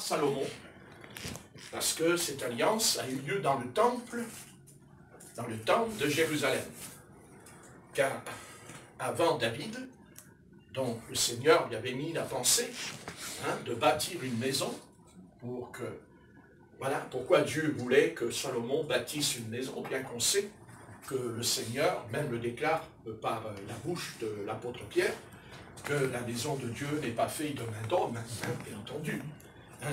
Salomon, parce que cette alliance a eu lieu dans le temple de Jérusalem. Car avant David, dont le Seigneur lui avait mis la pensée de bâtir une maison pour que... Voilà pourquoi Dieu voulait que Salomon bâtisse une maison, bien qu'on sait que le Seigneur même le déclare par la bouche de l'apôtre Pierre, que la maison de Dieu n'est pas faite de main d'homme, bien entendu.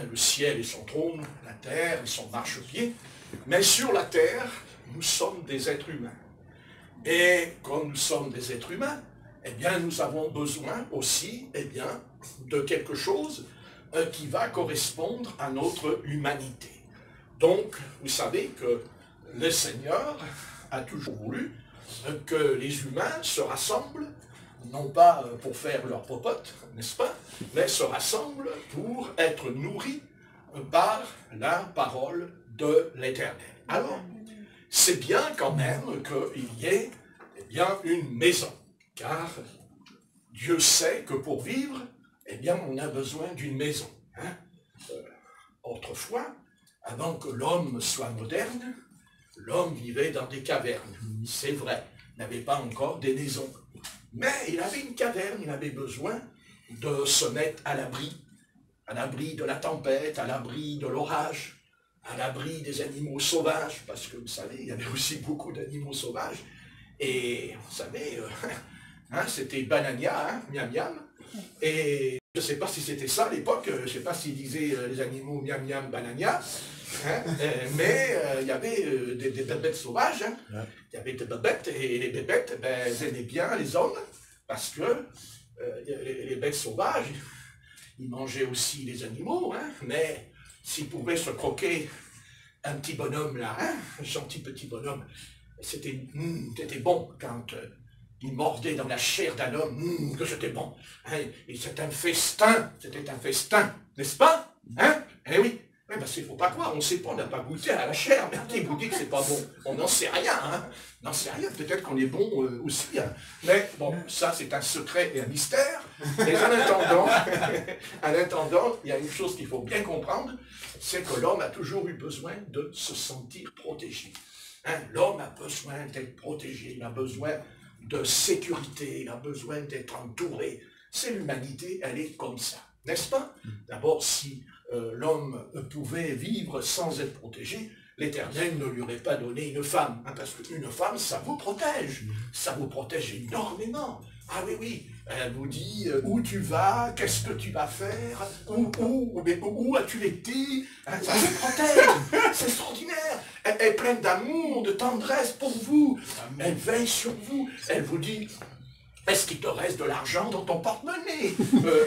Le ciel est son trône, la terre est son marchepied, mais sur la terre, nous sommes des êtres humains. Et comme nous sommes des êtres humains, eh bien, nous avons besoin aussi, eh bien, de quelque chose qui va correspondre à notre humanité. Donc, vous savez que le Seigneur a toujours voulu que les humains se rassemblent, non pas pour faire leur popote, n'est-ce pas, mais se rassemblent pour être nourris par la parole de l'Éternel. Alors, c'est bien quand même qu'il y ait eh bien, une maison, car Dieu sait que pour vivre, eh bien, on a besoin d'une maison. Autrefois, avant que l'homme soit moderne, l'homme vivait dans des cavernes. C'est vrai, il n'avait pas encore des maisons. Mais il avait une caverne, il avait besoin de se mettre à l'abri de la tempête, à l'abri de l'orage, à l'abri des animaux sauvages, parce que vous savez, il y avait aussi beaucoup d'animaux sauvages. Et vous savez, c'était Banania, miam miam, et je ne sais pas si c'était ça à l'époque, je ne sais pas s'ils disaient les animaux miam miam banania, mais il y avait des bébêtes sauvages, il y avait des bébêtes, et les bébêtes, elles aimaient bien les hommes, parce que les bêtes sauvages, ils mangeaient aussi les animaux, mais s'ils pouvaient se croquer un petit bonhomme là, un gentil petit bonhomme, c'était bon quand il mordait dans la chair d'un homme, que c'était bon. Et c'était un festin, n'est-ce pas? Eh oui. Mais parce qu'il ne faut pas croire, on ne sait pas, on n'a pas goûté à la chair, mais qui vous dit que c'est pas bon? On n'en sait rien, On n'en sait rien, peut-être qu'on est bon aussi, Mais bon, ça c'est un secret et un mystère. Et en attendant, il y a une chose qu'il faut bien comprendre, c'est que l'homme a toujours eu besoin de se sentir protégé. L'homme a besoin d'être protégé, il a besoin de sécurité, il a besoin d'être entouré. C'est l'humanité, elle est comme ça, n'est-ce pas? D'abord, si l'homme pouvait vivre sans être protégé, l'Éternel ne lui aurait pas donné une femme, parce qu'une femme, ça vous protège énormément. Ah oui, oui, elle vous dit où tu vas, qu'est-ce que tu vas faire, où as-tu été, ça vous protège, c'est extraordinaire. Elle est pleine d'amour, de tendresse pour vous, elle veille sur vous, elle vous dit, est-ce qu'il te reste de l'argent dans ton porte-monnaie?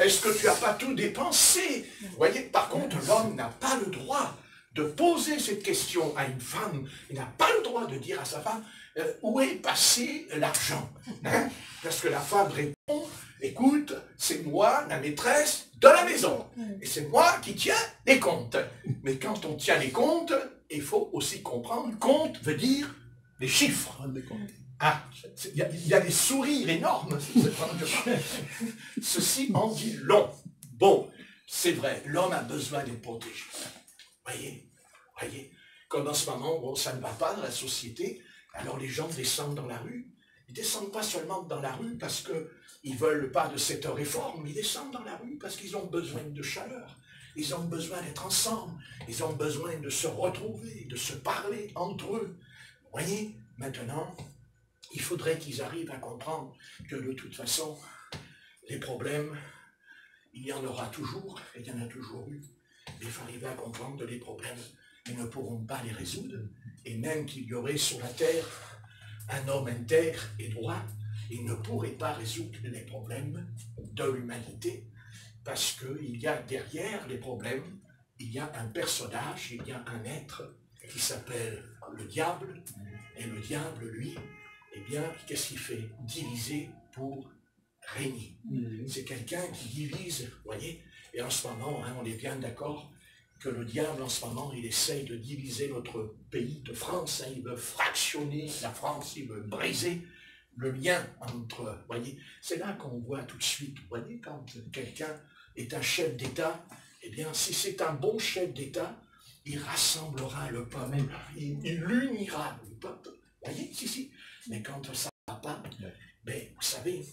Est-ce que tu n'as pas tout dépensé? Vous voyez, par contre, l'homme n'a pas le droit de poser cette question à une femme, il n'a pas le droit de dire à sa femme, où est passé l'argent? Parce que la femme répond, écoute, c'est moi la maîtresse de la maison, et c'est moi qui tiens les comptes. Mais quand on tient les comptes, il faut aussi comprendre, compte veut dire les chiffres. Il y a des sourires énormes. Ceci en dit long. Bon, c'est vrai, l'homme a besoin d'être protégé. Voyez, comme en ce moment, bon, ça ne va pas dans la société, alors les gens descendent dans la rue. Ils ne descendent pas seulement dans la rue parce qu'ils ne veulent pas de cette réforme, ils descendent dans la rue parce qu'ils ont besoin de chaleur. Ils ont besoin d'être ensemble, ils ont besoin de se retrouver, de se parler entre eux. Voyez, maintenant, il faudrait qu'ils arrivent à comprendre que de toute façon, les problèmes, il y en aura toujours, et il y en a toujours eu. Il faut arriver à comprendre que les problèmes, ils ne pourront pas les résoudre. Et même qu'il y aurait sur la terre un homme intègre et droit, il ne pourrait pas résoudre les problèmes de l'humanité, parce qu'il y a derrière les problèmes, il y a un personnage, il y a un être qui s'appelle le diable, et le diable, lui, eh bien, qu'est-ce qu'il fait? Diviser pour régner. C'est quelqu'un qui divise, vous voyez, et en ce moment, on est bien d'accord que le diable, en ce moment, il essaye de diviser notre pays de France, il veut fractionner la France, il veut briser le lien entre, vous voyez, c'est là qu'on voit tout de suite, vous voyez, quand quelqu'un est un chef d'État, eh bien, si c'est un bon chef d'État, il rassemblera le peuple, il unira le peuple. Vous voyez, si. Mais quand ça ne va pas, ben, vous savez,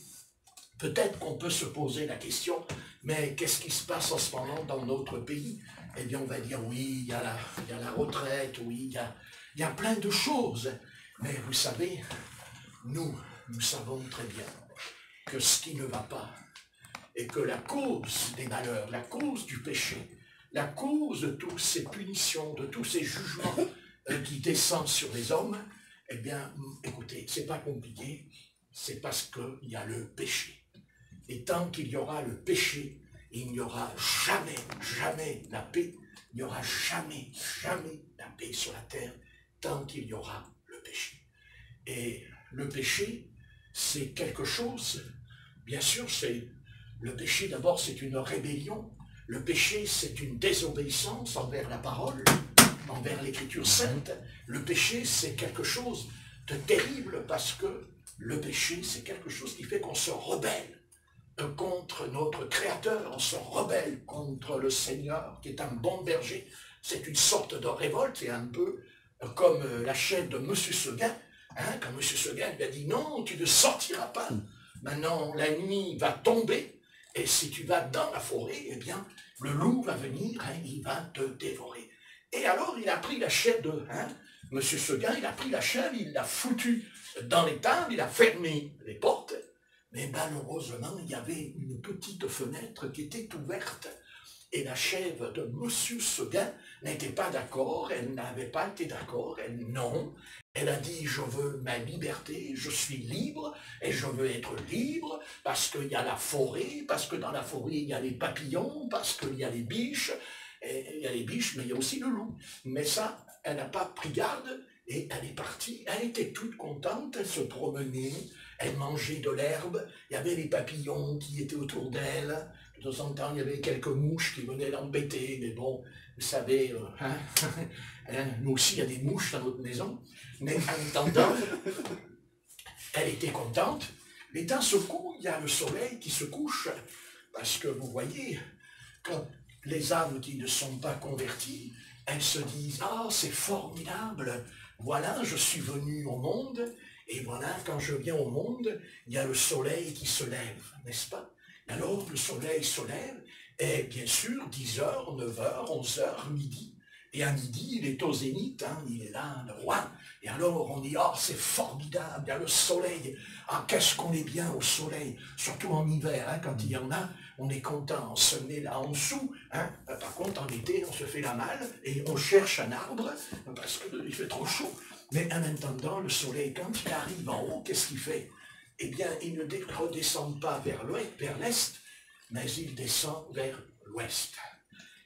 peut-être qu'on peut se poser la question, mais qu'est-ce qui se passe en ce moment dans notre pays? Eh bien, on va dire, oui, il y a la retraite, oui, il y a plein de choses. Mais vous savez, nous savons très bien que ce qui ne va pas, et que la cause des malheurs, la cause du péché, la cause de toutes ces punitions, de tous ces jugements qui descendent sur les hommes, eh bien, écoutez, c'est pas compliqué, c'est parce qu'il y a le péché. Et tant qu'il y aura le péché, il n'y aura jamais la paix, il n'y aura jamais la paix sur la terre, tant qu'il y aura le péché. Et le péché, c'est quelque chose, bien sûr, le péché d'abord c'est une rébellion, le péché c'est une désobéissance envers la parole, envers l'écriture sainte. Le péché c'est quelque chose de terrible parce que le péché c'est quelque chose qui fait qu'on se rebelle contre notre Créateur, on se rebelle contre le Seigneur qui est un bon berger. C'est une sorte de révolte, c'est un peu comme la chaîne de M. Seguin, quand M. Seguin lui a dit non, tu ne sortiras pas. Maintenant, la nuit va tomber, et si tu vas dans la forêt, eh bien, le loup va venir, il va te dévorer. Et alors, il a pris la chaîne de M. Seguin, il a pris la chaîne, il l'a foutue dans l'étable, il a fermé les portes, mais malheureusement, il y avait une petite fenêtre qui était ouverte, et la chèvre de M. Seguin n'était pas d'accord, elle n'avait pas été d'accord, elle a dit, je veux ma liberté, je suis libre, et je veux être libre, parce qu'il y a la forêt, parce que dans la forêt, il y a les papillons, parce qu'il y a les biches, et il y a les biches, mais il y a aussi le loup. Mais ça, elle n'a pas pris garde, et elle est partie, elle était toute contente, elle se promenait, elle mangeait de l'herbe, il y avait les papillons qui étaient autour d'elle, de temps en temps, il y avait quelques mouches qui venaient l'embêter, mais bon, vous savez, nous aussi, il y a des mouches dans notre maison, mais en attendant, elle était contente, mais d'un seul coup, il y a le soleil qui se couche, parce que vous voyez, quand les âmes qui ne sont pas converties, elles se disent, ah, c'est formidable, voilà, je suis venu au monde, et voilà, quand je viens au monde, il y a le soleil qui se lève, n'est-ce pas? Alors, le soleil se lève, et bien sûr, 10h, 9h, 11h, midi. Et à midi, il est au zénith, il est là, le roi. Et alors, on dit, oh, c'est formidable, il y a le soleil. Ah, qu'est-ce qu'on est bien au soleil, surtout en hiver, quand il y en a, on est content, on se met là en dessous. Par contre, en été, on se fait la malle, et on cherche un arbre, parce qu'il fait trop chaud. Mais en attendant, le soleil, quand il arrive en haut, qu'est-ce qu'il fait? Eh bien, il ne redescend pas vers l'est, mais il descend vers l'ouest.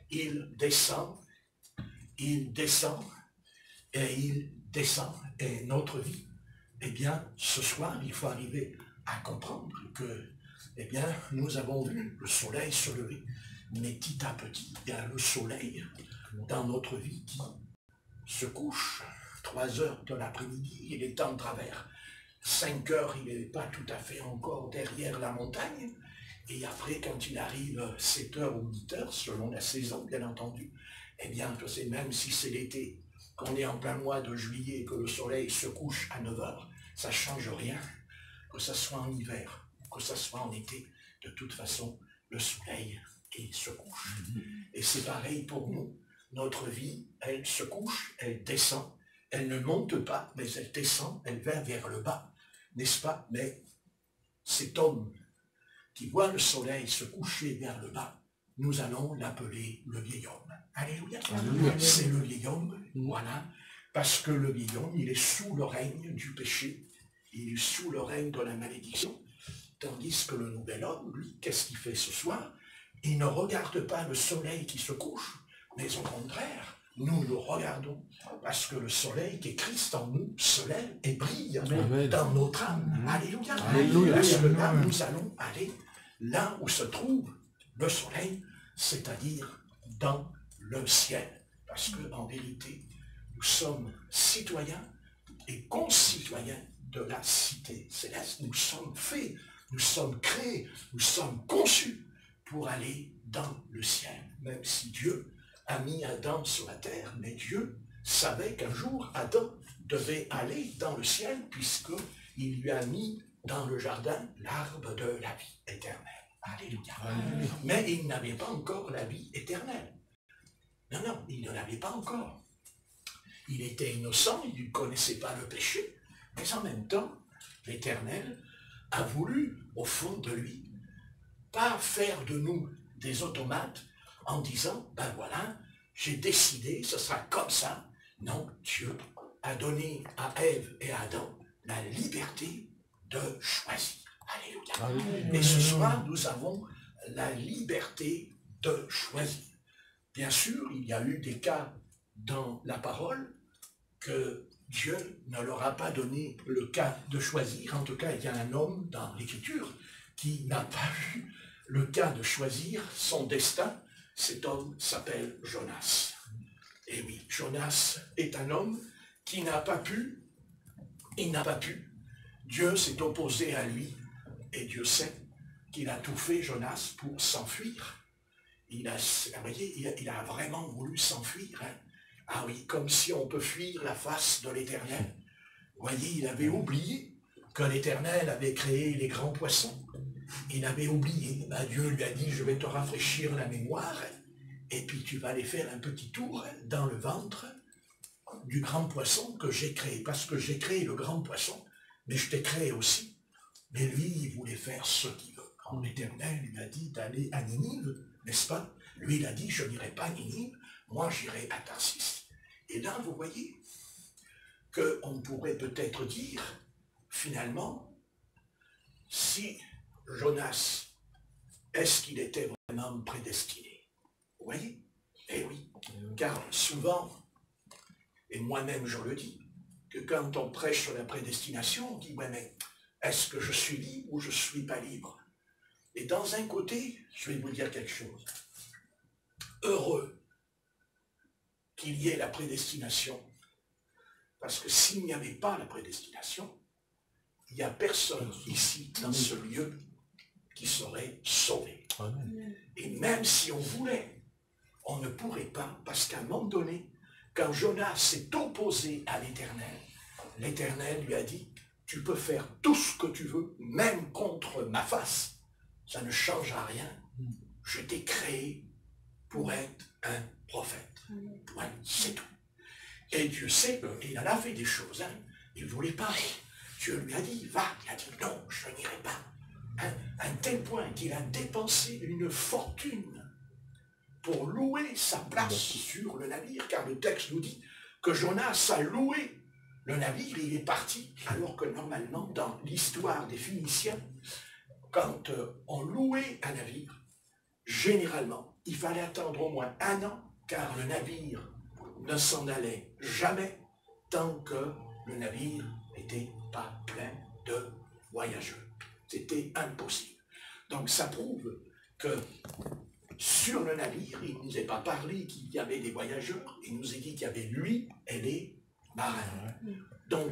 Il descend, et il descend. Et notre vie, eh bien, ce soir, il faut arriver à comprendre que, eh bien, nous avons vu le soleil se lever, mais petit à petit, il y a le soleil dans notre vie qui se couche. 3h de l'après-midi, il est en travers. 5h, il n'est pas tout à fait encore derrière la montagne. Et après, quand il arrive 7h ou 8h, selon la saison, bien entendu, eh bien, je sais, même si c'est l'été, qu'on est en plein mois de juillet et que le soleil se couche à 9h, ça ne change rien. Que ce soit en hiver, que ce soit en été, de toute façon, le soleil, il se couche. Et c'est pareil pour nous. Notre vie, elle se couche, elle descend. Elle ne monte pas, mais elle descend, elle va vers le bas. N'est-ce pas? Mais cet homme qui voit le soleil se coucher vers le bas, nous allons l'appeler le vieil homme. Alléluia. C'est le vieil homme, voilà, parce que le vieil homme, il est sous le règne du péché, il est sous le règne de la malédiction, tandis que le nouvel homme, lui, qu'est-ce qu'il fait ce soir? Il ne regarde pas le soleil qui se couche, mais au contraire, nous le regardons, parce que le soleil qui est Christ en nous se lève et brille dans notre âme. Alléluia. Parce que là, nous allons aller là où se trouve le soleil, c'est-à-dire dans le ciel. Parce qu'en vérité, nous sommes citoyens et concitoyens de la cité céleste. Nous sommes faits, nous sommes créés, nous sommes conçus pour aller dans le ciel. Même si Dieu a mis Adam sur la terre, mais Dieu savait qu'un jour Adam devait aller dans le ciel puisqu'il lui a mis dans le jardin l'arbre de la vie éternelle. Alléluia. Alléluia. Mais il n'avait pas encore la vie éternelle. Non, non, il ne l'avait pas encore. Il était innocent, il ne connaissait pas le péché, mais en même temps, l'Éternel a voulu, au fond de lui, pas faire de nous des automates en disant, ben voilà, j'ai décidé, ce sera comme ça. Non, Dieu a donné à Ève et à Adam la liberté de choisir. Alléluia. Alléluia. Et ce soir, nous avons la liberté de choisir. Bien sûr, il y a eu des cas dans la parole que Dieu ne leur a pas donné le cas de choisir. En tout cas, il y a un homme dans l'Écriture qui n'a pas eu le cas de choisir son destin. Cet homme s'appelle Jonas. Et oui, Jonas est un homme qui n'a pas pu, il n'a pas pu. Dieu s'est opposé à lui et Dieu sait qu'il a tout fait, Jonas, pour s'enfuir. Il a vraiment voulu s'enfuir. Hein? Ah oui, comme si on peut fuir la face de l'Éternel. Vous voyez, il avait oublié que l'Éternel avait créé les grands poissons. Il avait oublié. Ben, Dieu lui a dit, je vais te rafraîchir la mémoire, et puis tu vas aller faire un petit tour dans le ventre du grand poisson que j'ai créé. Parce que j'ai créé le grand poisson, mais je t'ai créé aussi. Mais lui, il voulait faire ce qu'il veut. Quand l'Éternel lui a dit d'aller à Ninive, n'est-ce pas? Lui, il a dit, je n'irai pas à Ninive, moi j'irai à Tarsis. Et là, vous voyez qu'on pourrait peut-être dire, finalement, si Jonas, est-ce qu'il était vraiment prédestiné? Vous voyez? Eh oui, car souvent, et moi-même je le dis, que quand on prêche sur la prédestination, on dit, ouais, mais est-ce que je suis libre ou je ne suis pas libre? Et dans un côté, je vais vous dire quelque chose. Heureux qu'il y ait la prédestination, parce que s'il n'y avait pas la prédestination, il n'y a personne ici, dans ce lieu, qui serait sauvé. Amen. Et même si on voulait, on ne pourrait pas, parce qu'à un moment donné, quand Jonas s'est opposé à l'Éternel, l'Éternel lui a dit, tu peux faire tout ce que tu veux, même contre ma face, ça ne changera rien, je t'ai créé pour être un prophète. Ouais, c'est tout. Et Dieu sait qu'il en a fait des choses. Hein. Il ne voulait pas. Dieu lui a dit, va. Il a dit, non, je n'irai pas. À un tel point qu'il a dépensé une fortune pour louer sa place sur le navire, car le texte nous dit que Jonas a loué le navire et il est parti, alors que normalement, dans l'histoire des Phéniciens, quand on louait un navire, généralement, il fallait attendre au moins 1 an, car le navire ne s'en allait jamais tant que le navire n'était pas plein de voyageurs. C'était impossible. Donc ça prouve que sur le navire, il ne nous a pas parlé qu'il y avait des voyageurs, il nous a dit qu'il y avait lui et les marins. Donc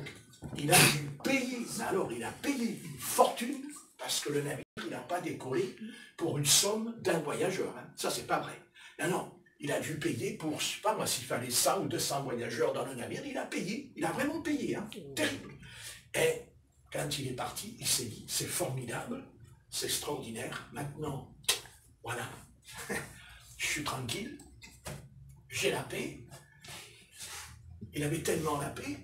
il a dû payer, alors il a payé une fortune parce que le navire n'a pas décollé pour une somme d'un voyageur. Hein. Ça, c'est pas vrai. Non, non. Il a dû payer pour, je ne sais pas moi, s'il fallait 100 ou 200 voyageurs dans le navire, il a payé. Il a vraiment payé. Hein. Terrible. Et quand il est parti, il s'est dit, c'est formidable, c'est extraordinaire. Maintenant, voilà, je suis tranquille, j'ai la paix. Il avait tellement la paix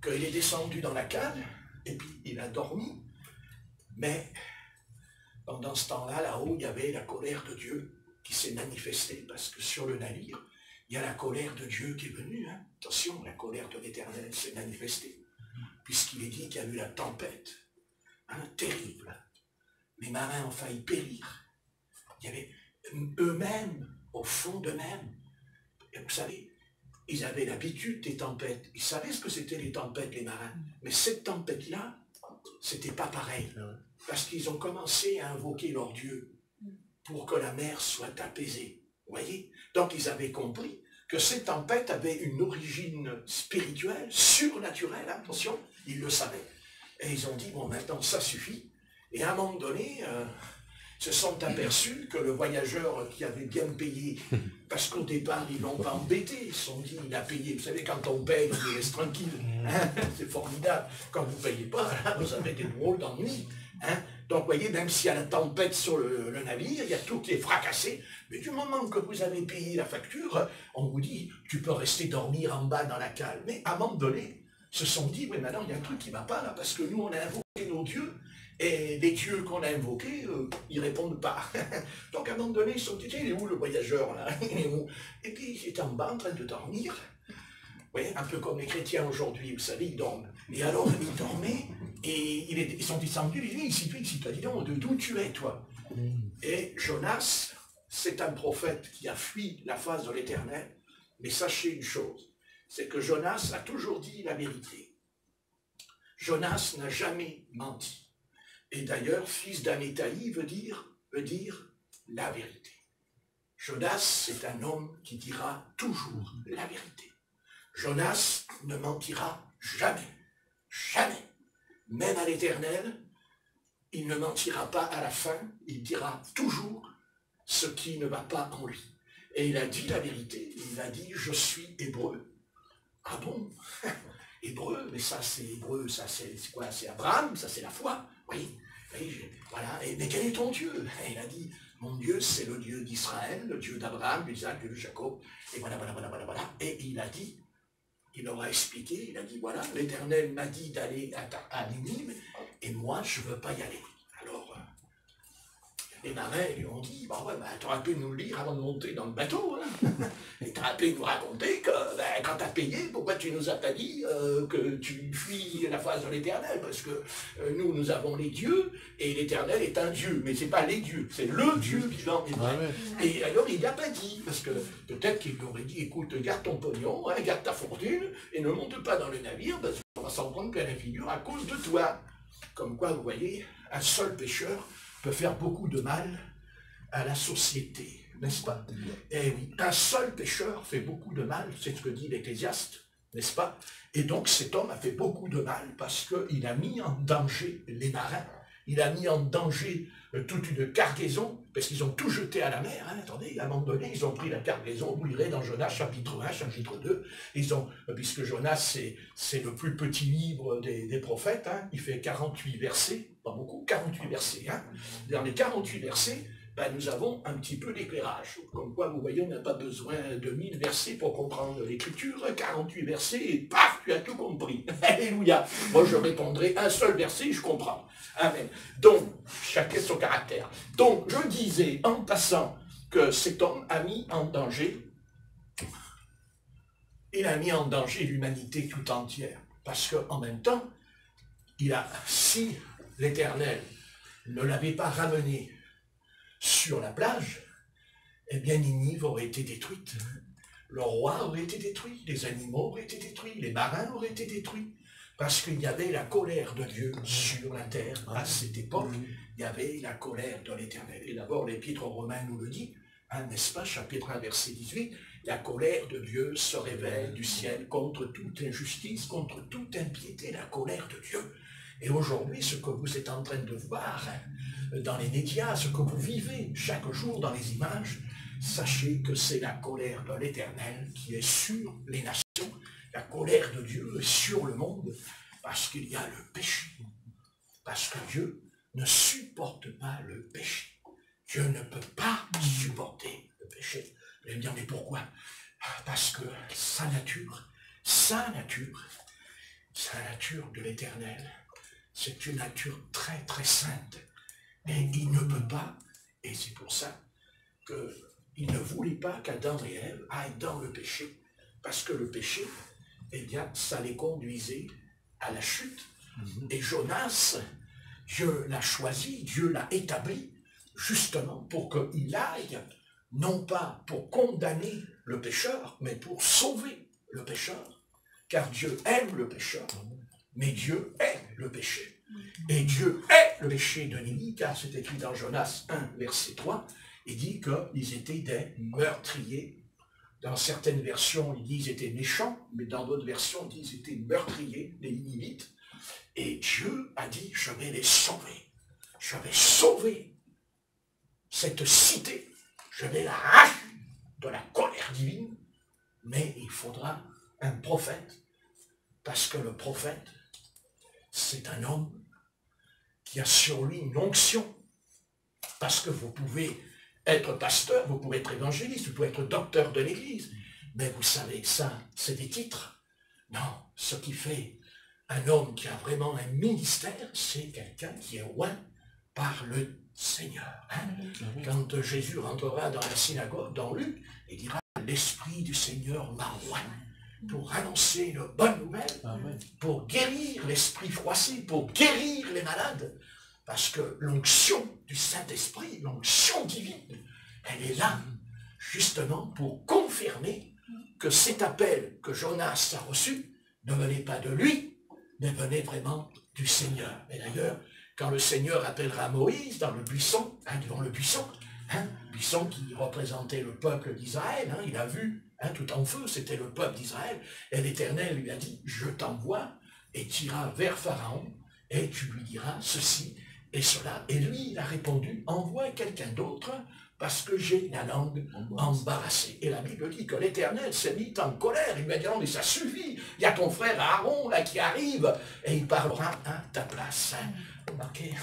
qu'il est descendu dans la cale et puis il a dormi. Mais pendant ce temps-là, là-haut, il y avait la colère de Dieu qui s'est manifestée, parce que sur le navire, il y a la colère de Dieu qui est venue. Hein. Attention, la colère de l'Éternel s'est manifestée, puisqu'il est dit qu'il y a eu la tempête, hein, terrible. Les marins ont failli périr. Il y avait eux-mêmes, au fond d'eux-mêmes. Et vous savez, ils avaient l'habitude des tempêtes. Ils savaient ce que c'était les tempêtes, les marins. Mais cette tempête-là, c'était pas pareil. Parce qu'ils ont commencé à invoquer leur Dieu pour que la mer soit apaisée. Vous voyez? Donc ils avaient compris que ces tempêtes avaient une origine spirituelle, surnaturelle, attention, ils le savaient. Et ils ont dit, bon, maintenant ça suffit. Et à un moment donné, se sont aperçus que le voyageur qui avait bien payé, parce qu'au départ, ils l'ont pas embêté, ils se sont dit, il a payé. Vous savez, quand on paye, on nous laisse tranquille. Hein, c'est formidable. Quand vous ne payez pas, là, vous avez des drôles d'ennuis. Hein. Donc, vous voyez, même s'il y a la tempête sur le navire, il y a tout qui est fracassé, mais du moment que vous avez payé la facture, on vous dit, tu peux rester dormir en bas dans la cale. Mais à un moment donné, se sont dit, oui, maintenant, il y a un truc qui ne va pas, là, parce que nous, on a invoqué nos dieux, et les dieux qu'on a invoqués, ils ne répondent pas. Donc, à un moment donné, ils se sont dit, il est où le voyageur, là? Il est où? Et puis, il était en bas, en train de dormir. Oui, un peu comme les chrétiens aujourd'hui, vous savez, ils dorment. Et alors, ils dormaient, et ils sont descendus, ils disent, ici, toi, dis donc, d'où tu es, toi? Et Jonas, c'est un prophète qui a fui la face de l'Éternel, mais sachez une chose, c'est que Jonas a toujours dit la vérité. Jonas n'a jamais menti. Et d'ailleurs, fils d'Amétaï veut dire la vérité. Jonas, c'est un homme qui dira toujours la vérité. Jonas ne mentira jamais, jamais. Même à l'Éternel, il ne mentira pas à la fin, il dira toujours ce qui ne va pas en lui. Et il a dit la vérité, il a dit « je suis hébreu ». Ah bon? Hébreu, mais ça c'est hébreu, ça c'est quoi? C'est Abraham, ça c'est la foi. Oui, voilà. Mais quel est ton Dieu? Et il a dit, mon Dieu c'est le Dieu d'Israël, le Dieu d'Abraham, d'Isaac, de Jacob. Et voilà. Et il a dit, il leur a expliqué, il a dit, voilà, l'Éternel m'a dit d'aller à Ninive, et moi je ne veux pas y aller. Alors, les marins lui ont dit, bah ouais, tu aurais pu nous le dire avant de monter dans le bateau, hein. Et tu aurais pu nous raconter que quand tu as payé, pourquoi tu nous as pas dit que tu fuis la face de l'Éternel, parce que nous avons les dieux, et l'Éternel est un Dieu, mais c'est pas les dieux, c'est le Dieu vivant et vrai. Et alors il n'a pas dit, parce que peut-être qu'il aurait dit, écoute, garde ton pognon, hein, garde ta fortune, et ne monte pas dans le navire, parce qu'on va s'en prendre plein la figure à cause de toi. Comme quoi, vous voyez, un seul pécheur peut faire beaucoup de mal à la société, n'est-ce pas? Eh oui, un seul pécheur fait beaucoup de mal, c'est ce que dit l'Ecclésiaste, n'est-ce pas? Et donc cet homme a fait beaucoup de mal parce qu'il a mis en danger les marins, il a mis en danger toute une cargaison, parce qu'ils ont tout jeté à la mer, hein. Attendez, à un moment donné, ils ont pris la cargaison, vous lirez dans Jonas chapitre 1, chapitre 2, ils ont, puisque Jonas c'est le plus petit livre des prophètes, hein, il fait 48 versets, pas beaucoup, 48 versets, hein. Dans les 48 versets, ben, nous avons un petit peu d'éclairage. Comme quoi, vous voyez, on n'a pas besoin de 1000 versets pour comprendre l'écriture. 48 versets et paf, tu as tout compris. Alléluia. Moi, je répondrai un seul verset, je comprends. Amen. Donc, chacun son caractère. Donc, je disais en passant que cet homme a mis en danger, il a mis en danger l'humanité tout entière. Parce qu'en même temps, si l'Éternel ne l'avait pas ramené sur la plage, eh bien Ninive aurait été détruite. Le roi aurait été détruit, les animaux auraient été détruits, les marins auraient été détruits, parce qu'il y avait la colère de Dieu sur la terre. À cette époque, il y avait la colère de l'Éternel. Et d'abord, l'Épître aux Romains nous le dit, hein, n'est-ce pas, chapitre 1, verset 18, la colère de Dieu se révèle du ciel contre toute injustice, contre toute impiété, la colère de Dieu. Et aujourd'hui, ce que vous êtes en train de voir dans les médias, ce que vous vivez chaque jour dans les images, sachez que c'est la colère de l'Éternel qui est sur les nations, la colère de Dieu est sur le monde, parce qu'il y a le péché. Parce que Dieu ne supporte pas le péché. Dieu ne peut pas supporter le péché. Vous allez me dire, mais pourquoi? Parce que sa nature de l'Éternel, c'est une nature très très sainte. Et il ne peut pas, et c'est pour ça qu'il ne voulait pas qu'Adam et Ève aillent dans le péché. Parce que le péché, eh bien, ça les conduisait à la chute. Et Jonas, Dieu l'a choisi, Dieu l'a établi, justement pour qu'il aille, non pas pour condamner le pécheur, mais pour sauver le pécheur. Car Dieu aime le pécheur, mais Dieu est le péché. Et Dieu est le péché de Ninive, car c'est écrit dans Jonas 1, verset 3, il dit qu'ils étaient des meurtriers. Dans certaines versions, il dit qu'ils étaient méchants, mais dans d'autres versions, il dit qu'ils étaient meurtriers, les Ninivites. Et Dieu a dit, je vais les sauver. Je vais sauver cette cité, je vais l'arracher de la colère divine, mais il faudra un prophète, parce que le prophète, c'est un homme qui a sur lui une onction, parce que vous pouvez être pasteur, vous pouvez être évangéliste, vous pouvez être docteur de l'Église, mais vous savez, ça, c'est des titres. Non, ce qui fait un homme qui a vraiment un ministère, c'est quelqu'un qui est oint par le Seigneur. Hein? Quand Jésus rentrera dans la synagogue, dans Luc, il dira « L'Esprit du Seigneur m'a oint » pour annoncer une bonne nouvelle, pour guérir l'esprit froissé, pour guérir les malades. Parce que l'onction du Saint-Esprit, l'onction divine, elle est là, justement, pour confirmer que cet appel que Jonas a reçu ne venait pas de lui, mais venait vraiment du Seigneur. Et d'ailleurs, quand le Seigneur appellera Moïse dans le buisson, devant le buisson qui représentait le peuple d'Israël, il a vu, tout en feu, c'était le peuple d'Israël, et l'Éternel lui a dit, je t'envoie, et tu iras vers Pharaon, et tu lui diras ceci et cela. Et lui, il a répondu, envoie quelqu'un d'autre, parce que j'ai la langue embarrassée. Et la Bible dit que l'Éternel s'est mis en colère. Il lui a dit, non, mais ça suffit. Il y a ton frère Aaron là qui arrive et il parlera à ta place. Remarquez,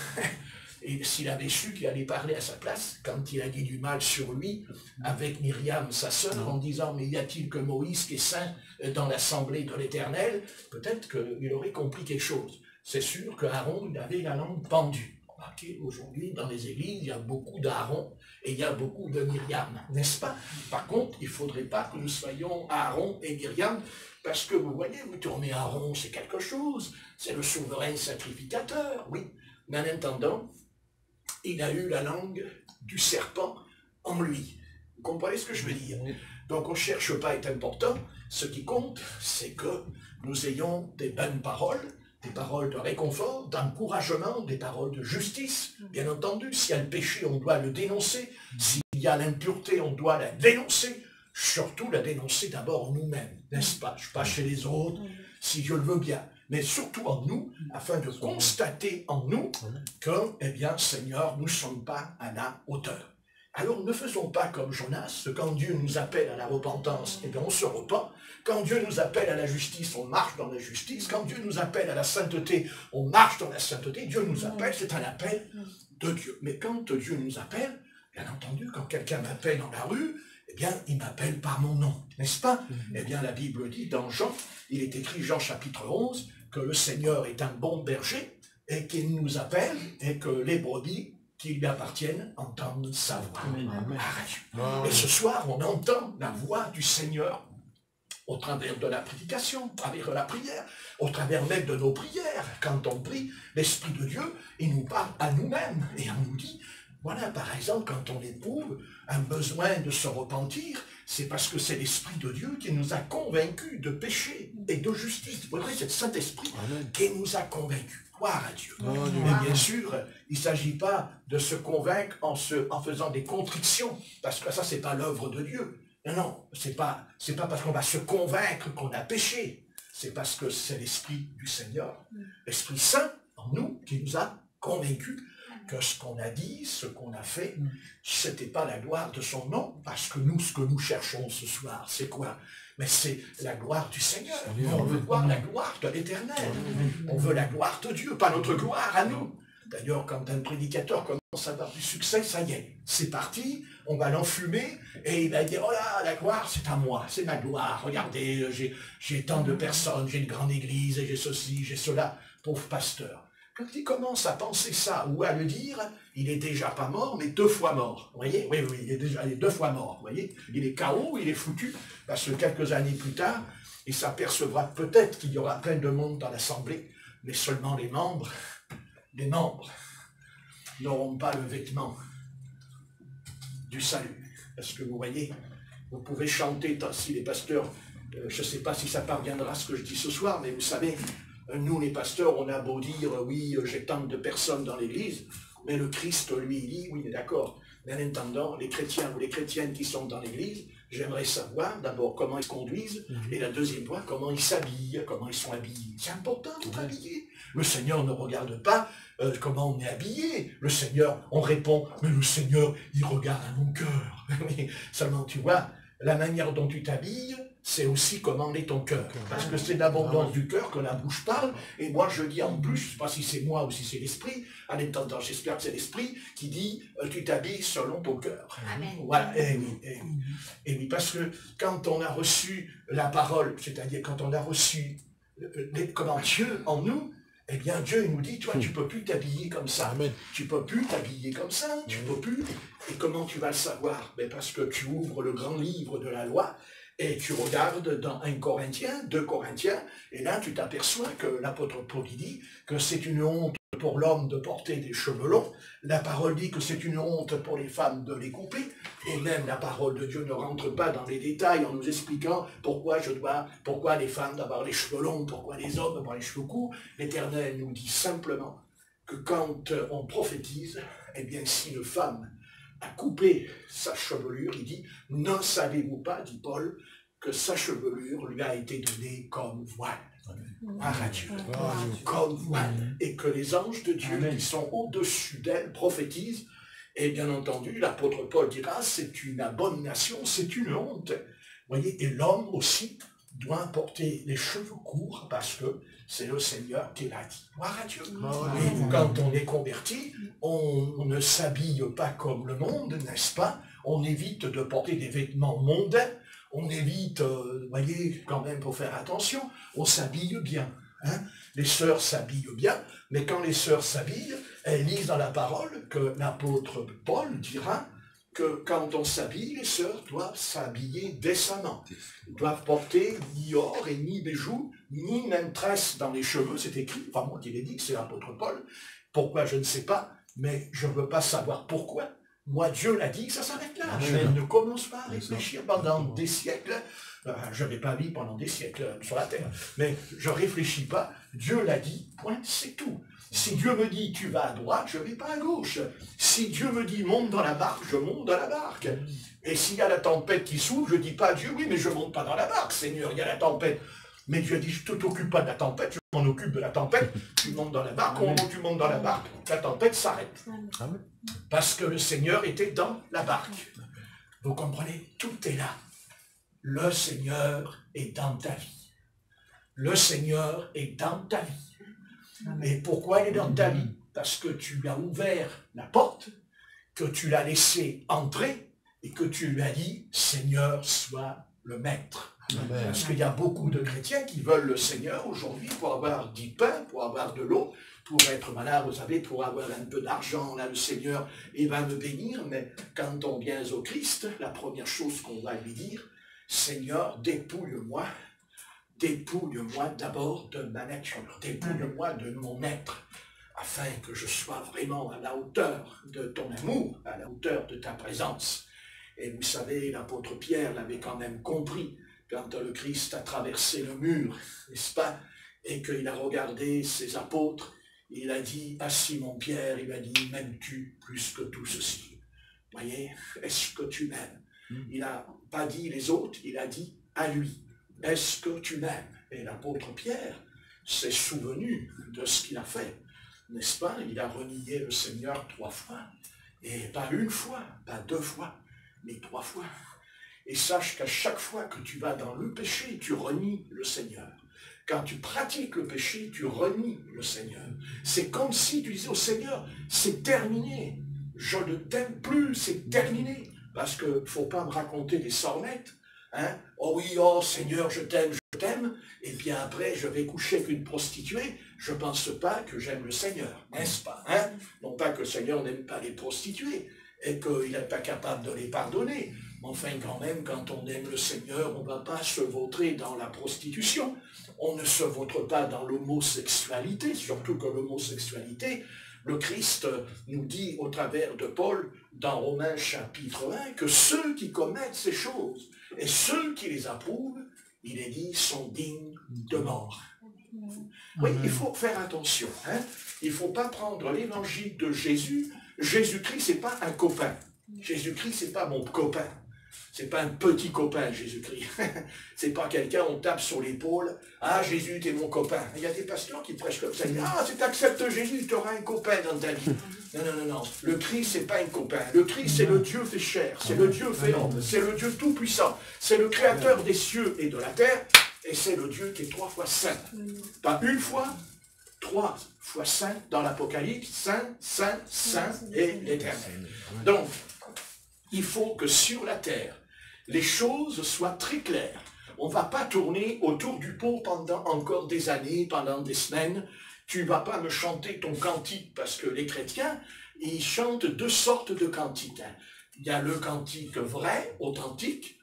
et s'il avait su qu'il allait parler à sa place, quand il a dit du mal sur lui, avec Myriam, sa sœur, en disant, mais y a-t-il que Moïse qui est saint dans l'assemblée de l'Éternel, peut-être qu'il aurait compris quelque chose. C'est sûr que Aaron, il avait la langue pendue. Remarquez, aujourd'hui, dans les églises, il y a beaucoup d'Aaron et il y a beaucoup de Myriam, n'est-ce pas? Par contre, il ne faudrait pas que nous soyons Aaron et Myriam, parce que vous voyez, vous tournez Aaron, c'est quelque chose, c'est le souverain sacrificateur, oui. Mais en attendant, il a eu la langue du serpent en lui. Vous comprenez ce que je veux dire? Donc on ne cherche pas à être important, ce qui compte, c'est que nous ayons des bonnes paroles, des paroles de réconfort, d'encouragement, des paroles de justice. Bien entendu, s'il y a le péché, on doit le dénoncer. S'il y a l'impureté, on doit la dénoncer. Surtout la dénoncer d'abord en nous-mêmes, n'est-ce pas? Je ne suis pas chez les autres, si Dieu le veut bien. Mais surtout en nous, afin de constater en nous que, eh bien, Seigneur, nous ne sommes pas à la hauteur. Alors ne faisons pas comme Jonas, quand Dieu nous appelle à la repentance, eh bien on se repent. Quand Dieu nous appelle à la justice, on marche dans la justice. Quand Dieu nous appelle à la sainteté, on marche dans la sainteté. Dieu nous appelle, c'est un appel de Dieu. Mais quand Dieu nous appelle, bien entendu, quand quelqu'un m'appelle dans la rue, eh bien, il m'appelle par mon nom, n'est-ce pas? Eh bien, la Bible dit dans Jean, il est écrit, Jean chapitre 11, que le Seigneur est un bon berger et qu'il nous appelle et que les brebis qui lui appartiennent entendent sa voix. Et ce soir, on entend la voix du Seigneur au travers de la prédication, au travers de la prière, au travers même de nos prières. Quand on prie, l'Esprit de Dieu, il nous parle à nous-mêmes et on nous dit, voilà, par exemple, quand on éprouve un besoin de se repentir, c'est parce que c'est l'Esprit de Dieu qui nous a convaincus de péché et de justice. Vous voyez, c'est le Saint-Esprit qui nous a convaincus. Gloire à Dieu. Mais bien sûr, il ne s'agit pas de se convaincre en faisant des contrictions, parce que ça, ce n'est pas l'œuvre de Dieu. Non, non, c'est pas parce qu'on va se convaincre qu'on a péché. C'est parce que c'est l'Esprit du Seigneur, l'Esprit Saint en nous, qui nous a convaincus que ce qu'on a dit, ce qu'on a fait, ce n'était pas la gloire de son nom, parce que nous, ce que nous cherchons ce soir, c'est quoi? Mais c'est la gloire du Seigneur. On veut voir la gloire de l'Éternel. On veut la gloire de Dieu, pas notre gloire à nous. D'ailleurs, quand un prédicateur commence à avoir du succès, ça y est, c'est parti, on va l'enfumer, et il va dire, oh là, la gloire, c'est à moi, c'est ma gloire, regardez, j'ai tant de personnes, j'ai une grande église, et j'ai ceci, j'ai cela, pauvre pasteur. Quand il commence à penser ça, ou à le dire, il est déjà pas mort, mais 2 fois mort. Vous voyez? Oui, il est 2 fois mort. Vous voyez? Il est KO, il est foutu, parce que quelques années plus tard, il s'apercevra peut-être qu'il y aura plein de monde dans l'Assemblée, mais seulement les membres n'auront pas le vêtement du salut. Parce que vous voyez, vous pouvez chanter, si les pasteurs, je ne sais pas si ça parviendra à ce que je dis ce soir, mais vous savez, nous les pasteurs, on a beau dire, oui, j'ai tant de personnes dans l'église, mais le Christ, lui, il dit, oui, d'accord, mais en attendant, les chrétiens ou les chrétiennes qui sont dans l'église, j'aimerais savoir d'abord comment ils se conduisent, et la deuxième fois, comment ils s'habillent, comment ils sont habillés. C'est important d'être habillé. Le Seigneur ne regarde pas comment on est habillé. Le Seigneur, on répond, mais le Seigneur, il regarde à mon cœur. Seulement, tu vois, la manière dont tu t'habilles, c'est aussi comment est ton cœur. Parce que c'est l'abondance du cœur que la bouche parle. Et moi, je dis en plus, je ne sais pas si c'est moi ou si c'est l'esprit, en attendant, j'espère que c'est l'esprit qui dit, tu t'habilles selon ton cœur. Amen. Voilà, et oui, parce que quand on a reçu la parole, c'est-à-dire quand on a reçu comment Dieu en nous, eh bien Dieu il nous dit, toi tu ne peux plus t'habiller comme ça. Amen. Tu ne peux plus t'habiller comme ça, tu ne peux plus. Et comment tu vas le savoir? Parce que tu ouvres le grand livre de la loi, et tu regardes dans 1 Corinthiens, 2 Corinthiens, et là tu t'aperçois que l'apôtre Paul dit que c'est une honte pour l'homme de porter des cheveux longs. La parole dit que c'est une honte pour les femmes de les couper. Et même la parole de Dieu ne rentre pas dans les détails en nous expliquant pourquoi les femmes doivent avoir les cheveux longs, pourquoi les hommes doivent avoir les cheveux courts. L'Éternel nous dit simplement que quand on prophétise, eh bien si une femme a coupé sa chevelure, il dit, ne savez-vous pas, dit Paul, que sa chevelure lui a été donnée comme voile. À Dieu, comme voile. Et que les anges de Dieu qui sont au-dessus d'elle prophétisent. Et bien entendu, l'apôtre Paul dira, c'est une abomination, c'est une honte. Vous voyez, et l'homme aussi doit porter les cheveux courts parce que c'est le Seigneur qui l'a dit. Gloire à Dieu. Et quand on est converti, on ne s'habille pas comme le monde, n'est-ce pas? On évite de porter des vêtements mondains. On évite, vous voyez, quand même, pour faire attention, on s'habille bien. Hein? Les sœurs s'habillent bien, mais quand les sœurs s'habillent, elles lisent dans la parole que l'apôtre Paul dira que quand on s'habille, les sœurs doivent s'habiller décemment. Ils doivent porter ni or et ni bijoux, ni même tresse dans les cheveux, c'est écrit, enfin moi qui l'ai dit, c'est l'apôtre Paul. Pourquoi, je ne sais pas, mais je ne veux pas savoir pourquoi. Moi, Dieu l'a dit, ça s'arrête là. Je ne commence pas à réfléchir pendant des siècles. Je n'ai pas vécu pendant des siècles sur la terre. Mais je ne réfléchis pas. Dieu l'a dit, point, c'est tout. Si Dieu me dit, tu vas à droite, je ne vais pas à gauche. Si Dieu me dit, monte dans la barque, je monte dans la barque. Et s'il y a la tempête qui s'ouvre, je ne dis pas à Dieu, oui, mais je ne monte pas dans la barque, Seigneur, il y a la tempête. Mais Dieu a dit, je ne t'occupe pas de la tempête, je m'en occupe de la tempête. Tu montes dans la barque, au moment où tu montes dans la barque, la tempête s'arrête. Parce que le Seigneur était dans la barque. Vous comprenez? Tout est là. Le Seigneur est dans ta vie. Le Seigneur est dans ta vie. Et pourquoi il est dans ta vie? Parce que tu lui as ouvert la porte, que tu l'as laissé entrer et que tu lui as dit, Seigneur, sois le maître. Amen. Parce qu'il y a beaucoup de chrétiens qui veulent le Seigneur aujourd'hui pour avoir du pain, pour avoir de l'eau, pour être malade, vous savez, pour avoir un peu d'argent. Là, le Seigneur, il va me bénir, mais quand on vient au Christ, la première chose qu'on va lui dire, Seigneur, dépouille-moi d'abord de ma nature, dépouille-moi de mon être, afin que je sois vraiment à la hauteur de ton amour, à la hauteur de ta présence. Et vous savez, l'apôtre Pierre l'avait quand même compris, quand le Christ a traversé le mur, n'est-ce pas, et qu'il a regardé ses apôtres, il a dit à Simon-Pierre, il a dit, m'aimes-tu plus que tout ceci? Voyez, est-ce que tu m'aimes? Il n'a pas dit les autres, il a dit à lui, est-ce que tu m'aimes? Et l'apôtre Pierre s'est souvenu de ce qu'il a fait, n'est-ce pas? Il a renié le Seigneur 3 fois, et pas une fois, pas 2 fois, mais 3 fois. Et sache qu'à chaque fois que tu vas dans le péché, tu renies le Seigneur. Quand tu pratiques le péché, tu renies le Seigneur. C'est comme si tu disais au Seigneur, c'est terminé. Je ne t'aime plus, c'est terminé. Parce qu'il ne faut pas me raconter des sornettes. Hein? Oh oui, oh Seigneur, je t'aime, et bien après, je vais coucher avec une prostituée. Je ne pense pas que j'aime le Seigneur, n'est-ce pas? Hein? Non pas que le Seigneur n'aime pas les prostituées, et qu'il n'est pas capable de les pardonner. Enfin, quand même, quand on aime le Seigneur, on ne va pas se vautrer dans la prostitution. On ne se vautre pas dans l'homosexualité, surtout que l'homosexualité, le Christ nous dit au travers de Paul, dans Romains chapitre 1, que ceux qui commettent ces choses, et ceux qui les approuvent, il est dit, sont dignes de mort. Oui, il faut faire attention. Hein? Il ne faut pas prendre l'évangile de Jésus. Jésus-Christ, ce n'est pas un copain. Jésus-Christ, ce n'est pas mon copain. C'est pas un petit copain, Jésus-Christ. C'est pas quelqu'un, on tape sur l'épaule. Ah, Jésus, t'es mon copain. Il y a des pasteurs qui prêchent comme ça. Ils disent, ah, si tu acceptes Jésus, tu auras un copain dans ta vie. Non, non, non, non. Le Christ, c'est pas un copain. Le Christ, c'est le Dieu fait chair. C'est le Dieu fait homme. C'est le Dieu tout-puissant. C'est le créateur des cieux et de la terre. Et c'est le Dieu qui est 3 fois saint. Pas une fois, 3 fois saint dans l'Apocalypse. Saint, saint, saint et l'éternel. Donc, il faut que sur la terre, les choses soient très claires. On ne va pas tourner autour du pot pendant encore des années, pendant des semaines. Tu ne vas pas me chanter ton cantique, parce que les chrétiens, ils chantent 2 sortes de cantiques. Il y a le cantique vrai, authentique,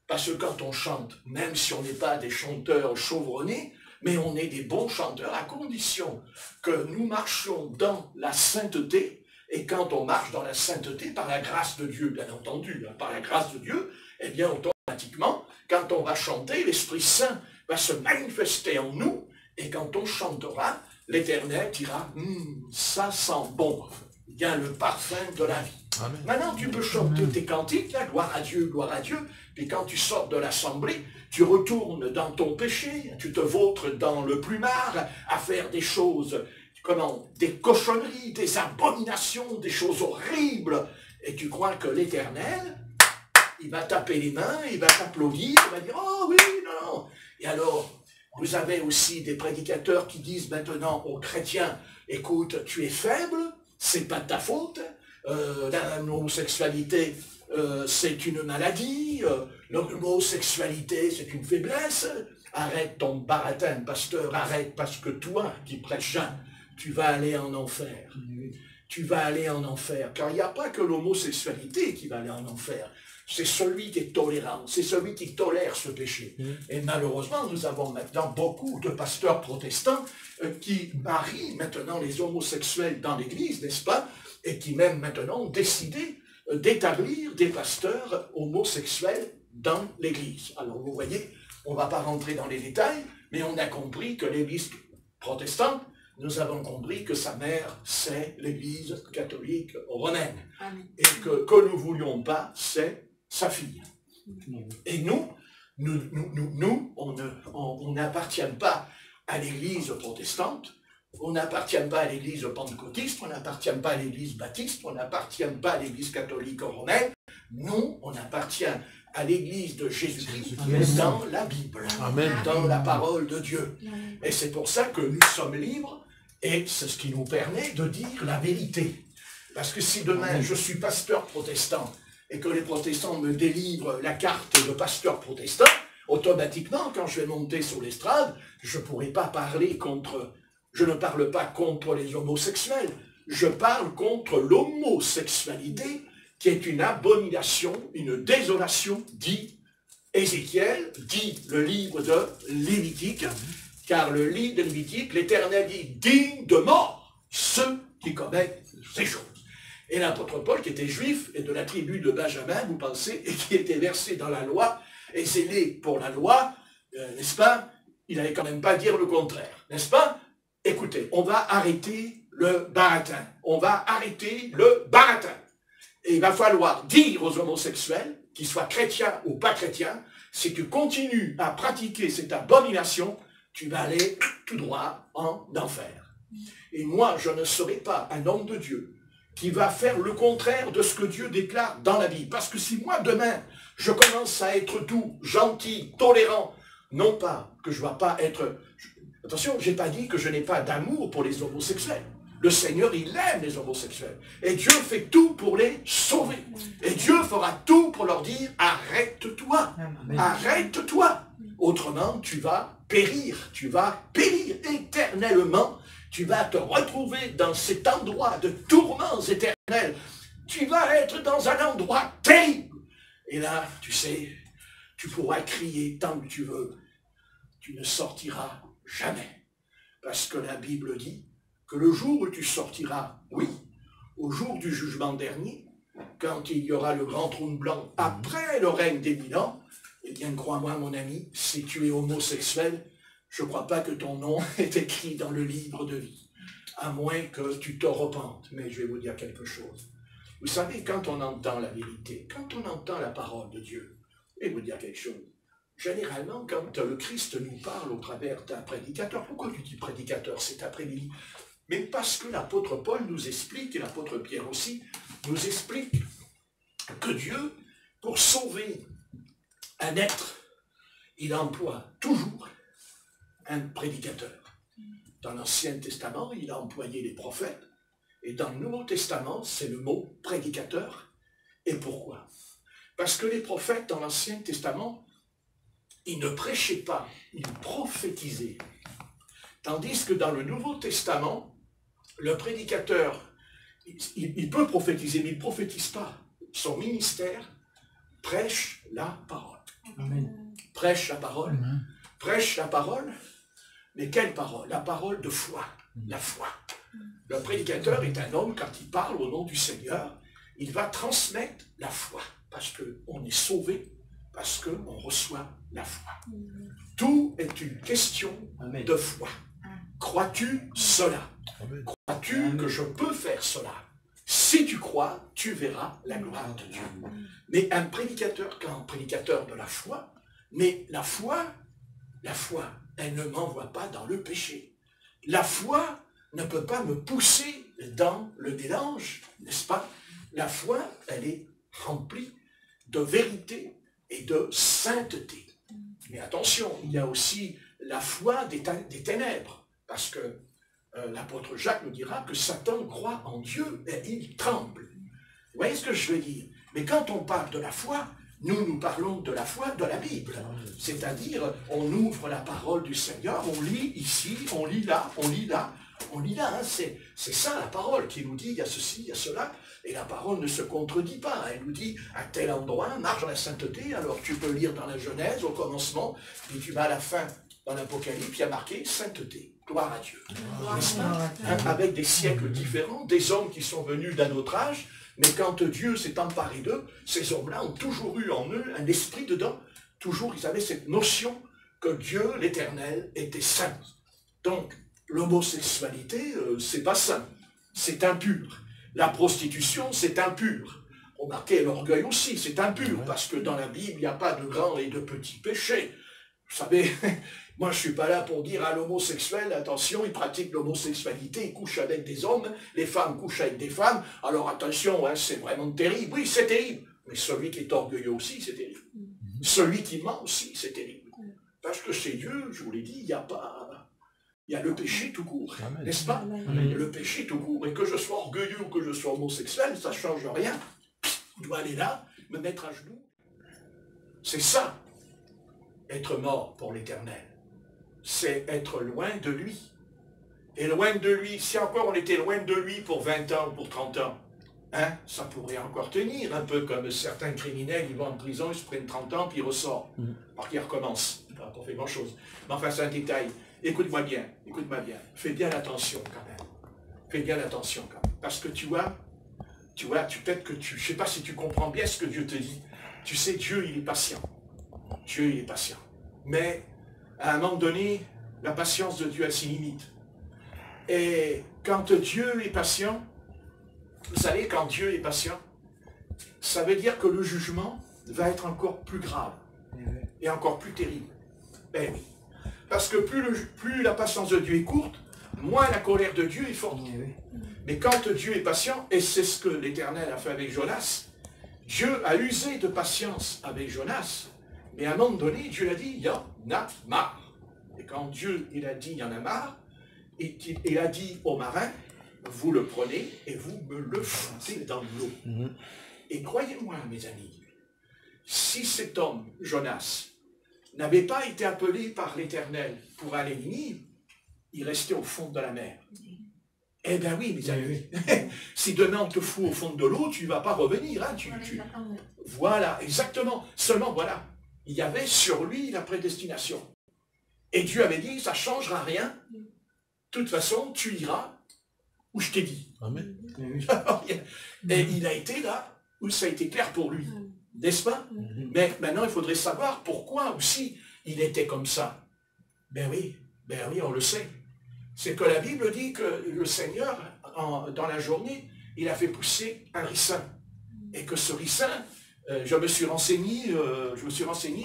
parce que quand on chante, même si on n'est pas des chanteurs chevronnés, mais on est des bons chanteurs, à condition que nous marchions dans la sainteté. Et quand on marche dans la sainteté, par la grâce de Dieu, bien entendu, par la grâce de Dieu, eh bien automatiquement, quand on va chanter, l'Esprit Saint va se manifester en nous, et quand on chantera, l'Éternel dira, ça sent bon, il y a le parfum de la vie. Amen. Maintenant, tu peux chanter tes cantiques, là, gloire à Dieu, puis quand tu sors de l'assemblée, tu retournes dans ton péché, tu te vautres dans le plumard, à faire des choses, des cochonneries, des abominations, des choses horribles, et tu crois que l'Éternel, il va taper les mains, il va t'applaudir, il va dire, oh oui, non. Et alors, vous avez aussi des prédicateurs qui disent maintenant aux chrétiens, écoute, tu es faible, c'est pas de ta faute, l'homosexualité, c'est une maladie, l'homosexualité, c'est une faiblesse, arrête ton baratin, pasteur, arrête, parce que toi qui prêches, tu vas aller en enfer. Tu vas aller en enfer, car il n'y a pas que l'homosexualité qui va aller en enfer. C'est celui qui est tolérant, c'est celui qui tolère ce péché. Et malheureusement, nous avons maintenant beaucoup de pasteurs protestants qui marient maintenant les homosexuels dans l'église, n'est-ce pas? Et qui même maintenant ont décidé d'établir des pasteurs homosexuels dans l'église. Alors vous voyez, on ne va pas rentrer dans les détails, mais on a compris que l'église protestante, nous avons compris que sa mère, c'est l'église catholique romaine. Amen. Et que nous ne voulions pas, c'est sa fille. Et nous, on n'appartient pas à l'église protestante, on n'appartient pas à l'église pentecôtiste, on n'appartient pas à l'église baptiste, on n'appartient pas à l'église catholique romaine. Nous, on appartient à l'église de Jésus-Christ dans la Bible, Amen. Dans la parole de Dieu. Et c'est pour ça que nous sommes libres, et c'est ce qui nous permet de dire la vérité. Parce que si demain je suis pasteur protestant, et que les protestants me délivrent la carte de pasteur protestant, automatiquement, quand je vais monter sur l'estrade, je ne pourrai pas parler contre... Je ne parle pas contre les homosexuels, je parle contre l'homosexualité, qui est une abomination, une désolation, dit Ézéchiel, dit le livre de Lévitique, car le livre de Lévitique, l'Éternel dit, digne de mort ceux qui commettent ces choses. Et l'apôtre Paul, qui était juif et de la tribu de Benjamin, vous pensez, et qui était versé dans la loi, et zélé pour la loi, n'est-ce pas? Il n'allait quand même pas dire le contraire, n'est-ce pas? Écoutez, on va arrêter le baratin. On va arrêter le baratin. Et il va falloir dire aux homosexuels, qu'ils soient chrétiens ou pas chrétiens, si tu continues à pratiquer cette abomination, tu vas aller tout droit en enfer. Et moi, je ne serai pas un homme de Dieu qui va faire le contraire de ce que Dieu déclare dans la Bible. Parce que si moi, demain, je commence à être doux, gentil, tolérant, non pas que je ne vais pas être... Attention, je n'ai pas dit que je n'ai pas d'amour pour les homosexuels. Le Seigneur, il aime les homosexuels. Et Dieu fait tout pour les sauver. Et Dieu fera tout pour leur dire, arrête-toi, arrête-toi. Autrement, tu vas périr éternellement. Tu vas te retrouver dans cet endroit de tourments éternels. Tu vas être dans un endroit terrible. Et là, tu sais, tu pourras crier tant que tu veux. Tu ne sortiras jamais. Parce que la Bible dit que le jour où tu sortiras, oui, au jour du jugement dernier, quand il y aura le grand trône blanc après le règne des 1000 ans, eh bien, crois-moi, mon ami, si tu es homosexuel, je ne crois pas que ton nom est écrit dans le livre de vie, à moins que tu te repentes. Mais je vais vous dire quelque chose. Vous savez, quand on entend la vérité, quand on entend la parole de Dieu, je vais vous dire quelque chose. Généralement, quand le Christ nous parle au travers d'un prédicateur, pourquoi tu dis prédicateur cet après-midi? Mais parce que l'apôtre Paul nous explique, et l'apôtre Pierre aussi, nous explique que Dieu, pour sauver un être, il emploie toujours un prédicateur. Dans l'Ancien Testament, il a employé les prophètes, et dans le Nouveau Testament, c'est le mot prédicateur. Et pourquoi? Parce que les prophètes, dans l'Ancien Testament, ils ne prêchaient pas, ils prophétisaient. Tandis que dans le Nouveau Testament, le prédicateur, il peut prophétiser, mais il ne prophétise pas. Son ministère prêche la parole. Amen. Prêche la parole. Amen. Prêche la parole. Mais quelle parole? La parole de foi. La foi. Le prédicateur est un homme, quand il parle au nom du Seigneur, il va transmettre la foi. Parce qu'on est sauvé, parce qu'on reçoit la foi. Tout est une question Amen. de foi. Crois-tu cela? Amen. Crois-tu que je peux faire cela? Si tu crois, tu verras la gloire de Dieu. Mais un prédicateur, quand un prédicateur de la foi, mais la foi, elle ne m'envoie pas dans le péché. La foi ne peut pas me pousser dans le mélange, n'est-ce pas? La foi, elle est remplie de vérité et de sainteté. Mais attention, il y a aussi la foi des ténèbres, parce que l'apôtre Jacques nous dira que Satan croit en Dieu et il tremble. Vous voyez ce que je veux dire? Mais quand on parle de la foi, nous parlons de la foi de la Bible. C'est-à-dire, on ouvre la parole du Seigneur, on lit ici, on lit là, on lit là, on lit là. Hein. C'est ça la parole qui nous dit, il y a ceci, il y a cela. Et la parole ne se contredit pas. Elle nous dit, à tel endroit, marche dans la sainteté. Alors tu peux lire dans la Genèse, au commencement, puis tu vas à la fin, dans l'Apocalypse, il y a marqué sainteté. Gloire à Dieu. N'est-ce pas? Hein, avec des siècles différents, des hommes qui sont venus d'un autre âge, mais quand Dieu s'est emparé d'eux, ces hommes-là ont toujours eu en eux un esprit dedans. Toujours, ils avaient cette notion que Dieu, l'Éternel, était saint. Donc, l'homosexualité, c'est pas saint, c'est impur. La prostitution, c'est impur. Remarquez, l'orgueil aussi, c'est impur, parce que dans la Bible, il n'y a pas de grands et de petits péchés. Vous savez, moi je ne suis pas là pour dire à l'homosexuel, attention, il pratique l'homosexualité, il couche avec des hommes, les femmes couchent avec des femmes, alors attention, hein, c'est vraiment terrible. Oui, c'est terrible, mais celui qui est orgueilleux aussi, c'est terrible. Celui qui ment aussi, c'est terrible. Parce que chez Dieu, je vous l'ai dit, il y a le péché tout court, n'est-ce pas? Le péché tout court, et que je sois orgueilleux ou que je sois homosexuel, ça ne change rien. Je dois aller là, me mettre à genoux. C'est ça, être mort pour l'Éternel. C'est être loin de lui. Et loin de lui, si encore on était loin de lui pour 20 ans ou pour 30 ans, hein, ça pourrait encore tenir, un peu comme certains criminels, ils vont en prison, ils se prennent 30 ans, puis ils ressortent. Alors qu'ils recommencent. Ils n'ont pas fait grand-chose. Mais enfin, c'est un détail. Écoute-moi bien, fais bien attention quand même. Fais bien attention quand même. Parce que tu vois, peut-être que je ne sais pas si tu comprends bien ce que Dieu te dit. Tu sais, Dieu, il est patient. Dieu, il est patient. Mais, à un moment donné, la patience de Dieu a ses limites. Et quand Dieu est patient, vous savez, quand Dieu est patient, ça veut dire que le jugement va être encore plus grave et encore plus terrible. Ben oui. Parce que plus la patience de Dieu est courte, moins la colère de Dieu est forte. Mais quand Dieu est patient, et c'est ce que l'Éternel a fait avec Jonas, Dieu a usé de patience avec Jonas, mais à un moment donné, Dieu a dit, il y en a marre. Et quand Dieu il a dit, il y en a marre, il a dit aux marins, vous le prenez et vous me le foutez dans l'eau. Et croyez-moi, mes amis, si cet homme, Jonas, n'avait pas été appelé par l'Éternel pour aller à Ninive, il restait au fond de la mer. Eh bien oui, mes amis, si demain on te fout au fond de l'eau, tu ne vas pas revenir. Hein, Voilà, exactement. Seulement, voilà, il y avait sur lui la prédestination. Et Dieu avait dit, ça ne changera rien. De toute façon, tu iras où je t'ai dit. Amen. Et il a été là où ça a été clair pour lui. N'est-ce pas? Mais maintenant, il faudrait savoir pourquoi aussi il était comme ça. Ben oui, on le sait. C'est que la Bible dit que le Seigneur, dans la journée, il a fait pousser un ricin. Et que ce ricin, je me suis renseigné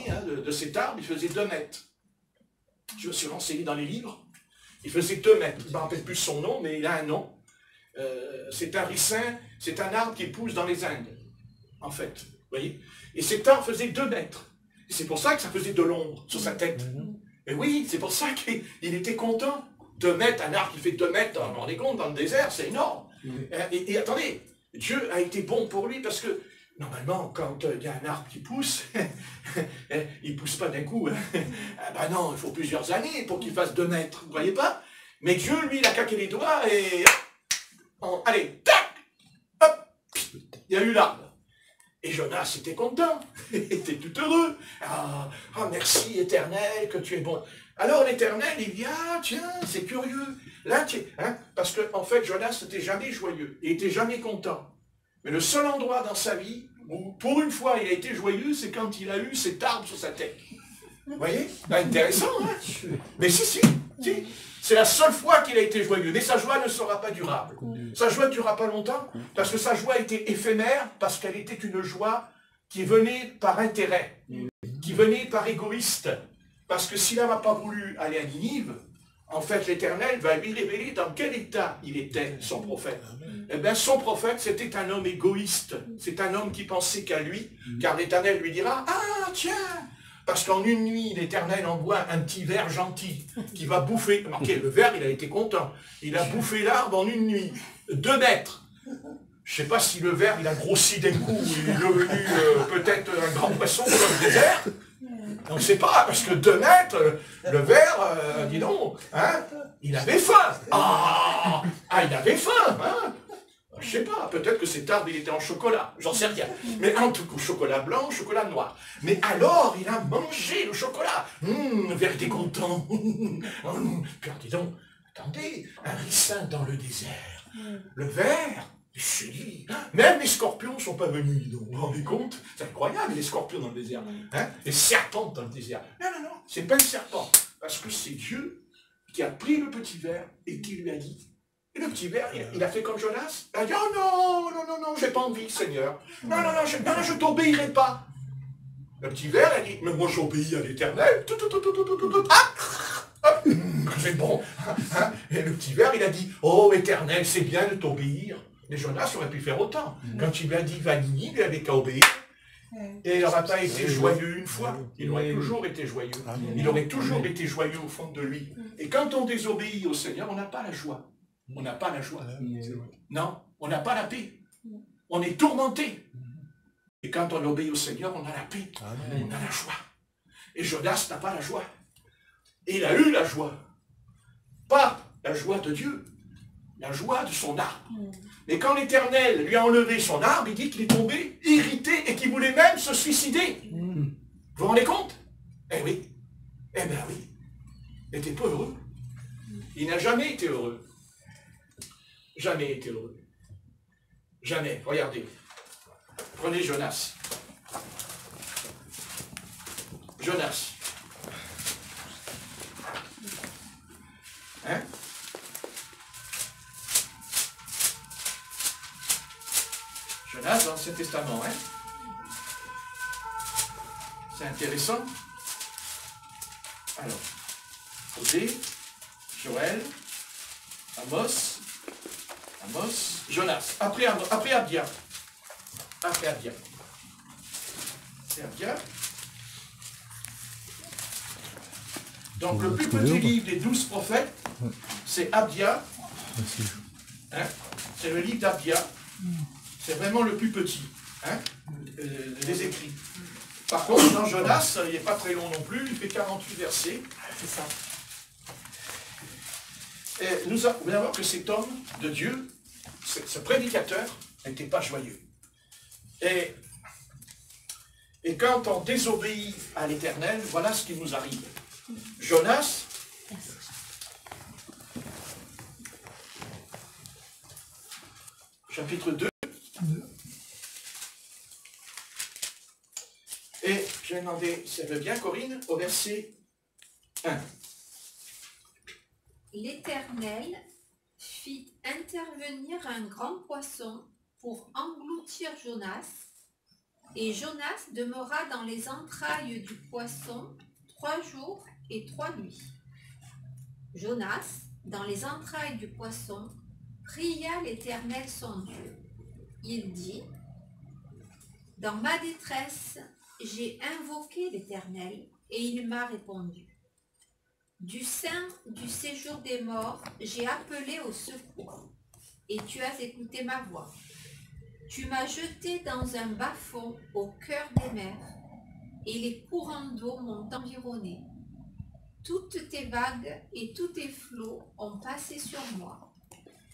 hein, de cet arbre, il faisait 2 mètres. Je me suis renseigné dans les livres, il faisait 2 mètres. Je ne me rappelle plus son nom, mais il a un nom. C'est un ricin, c'est un arbre qui pousse dans les Indes, en fait. Vous voyez? Et cet arbre faisait 2 mètres. Et c'est pour ça que ça faisait de l'ombre sur sa tête. Et oui, c'est pour ça qu'il était content. 2 mètres, un arbre qui fait 2 mètres, vous vous rendez compte, dans le désert, c'est énorme. Et attendez, Dieu a été bon pour lui parce que, normalement, quand il y a un arbre qui pousse, il ne pousse pas d'un coup. Ben non, il faut plusieurs années pour qu'il fasse 2 mètres, vous ne voyez pas? Mais Dieu, lui, il a claqué les doigts et... allez, tac, hop, il y a eu l'arbre. Et Jonas était content, il était tout heureux. Ah, merci Éternel, que tu es bon. Alors l'Éternel, il dit, ah tiens, c'est curieux. Là, hein, parce qu'en fait, Jonas n'était jamais joyeux, il n'était jamais content. Mais le seul endroit dans sa vie où, pour une fois, il a été joyeux, c'est quand il a eu cet arbre sur sa tête. Vous voyez? Intéressant, hein? Mais si. C'est la seule fois qu'il a été joyeux. Mais sa joie ne sera pas durable. Sa joie ne durera pas longtemps, parce que sa joie était éphémère, parce qu'elle était une joie qui venait par intérêt, qui venait par égoïste. Parce que s'il n'avait pas voulu aller à Ninive, en fait, l'Éternel va lui révéler dans quel état il était, son prophète. Eh bien, son prophète, c'était un homme égoïste. C'est un homme qui pensait qu'à lui, car l'Éternel lui dira, ah, tiens, parce qu'en une nuit, l'Éternel envoie un petit ver gentil qui va bouffer. Remarquez, le ver, il a été content. Il a bouffé l'arbre en une nuit. 2 mètres. Je ne sais pas si le ver, il a grossi d'un coup, il est devenu peut-être un grand poisson dans le désert. On ne sait pas, parce que 2 mètres, le ver, dis donc, hein, il avait faim. Ah, il avait faim, hein. Je ne sais pas, peut-être que cet arbre, il était en chocolat, j'en sais rien. Mais en tout cas, chocolat blanc, chocolat noir. Mais alors, il a mangé le chocolat. Le ver était content. Puis dis donc, attendez, un ricin dans le désert. Le ver, il s'est dit, même les scorpions ne sont pas venus, donc, vous vous rendez compte? C'est incroyable, les scorpions dans le désert. Hein? Les serpents dans le désert. Non, c'est pas le serpent. Parce que c'est Dieu qui a pris le petit ver et qui lui a dit, et le petit ver, il a fait comme Jonas. Il a dit, oh non, j'ai pas envie, Seigneur. Non, je t'obéirai pas. Le petit ver, il a dit, mais moi j'obéis à l'Éternel. C'est bon. Et le petit ver, il a dit, oh Éternel, c'est bien de t'obéir. Mais Jonas aurait pu faire autant. Quand il lui a dit, va Ninive, il avait qu'à obéir. Et il n'aurait pas été joyeux une fois. Il aurait toujours été joyeux. Il aurait toujours été joyeux au fond de lui. Et quand on désobéit au Seigneur, on n'a pas la joie. On n'a pas la joie. Non, on n'a pas la paix. On est tourmenté. Et quand on obéit au Seigneur, on a la paix. On a la joie. Et Jonas n'a pas la joie. Et il a eu la joie. Pas la joie de Dieu. La joie de son arbre. Mais quand l'Éternel lui a enlevé son arbre, il dit qu'il est tombé irrité et qu'il voulait même se suicider. Vous vous rendez compte? Eh oui. Eh bien oui. Il n'était pas heureux. Il n'a jamais été heureux. Jamais été heureux. Jamais. Regardez. Prenez Jonas. Jonas. Hein? Jonas dans l'Ancien Testament, hein? C'est intéressant. Alors, Osée, Joël, Amos, Jonas. Après Abdia. Après Abdia. C'est Abdia. Donc le plus petit livre des 12 prophètes, c'est Abdia. Hein? C'est le livre d'Abdia. C'est vraiment le plus petit, hein, des écrits. Par contre, dans Jonas, il n'est pas très long non plus, il fait 48 versets. C'est ça. Et vous allez voir que cet homme de Dieu, ce prédicateur, n'était pas joyeux. Et quand on désobéit à l'Éternel, voilà ce qui nous arrive. Jonas, chapitre 2. Et je vais demander, si elle veut bien, Corinne, au verset 1. L'Éternel fit intervenir un grand poisson pour engloutir Jonas, et Jonas demeura dans les entrailles du poisson 3 jours et 3 nuits. Jonas, dans les entrailles du poisson, pria l'Éternel son Dieu. Il dit, « Dans ma détresse, j'ai invoqué l'Éternel, et il m'a répondu. Du sein du séjour des morts, j'ai appelé au secours, et tu as écouté ma voix. Tu m'as jeté dans un bas-fond au cœur des mers, et les courants d'eau m'ont environné. Toutes tes vagues et tous tes flots ont passé sur moi.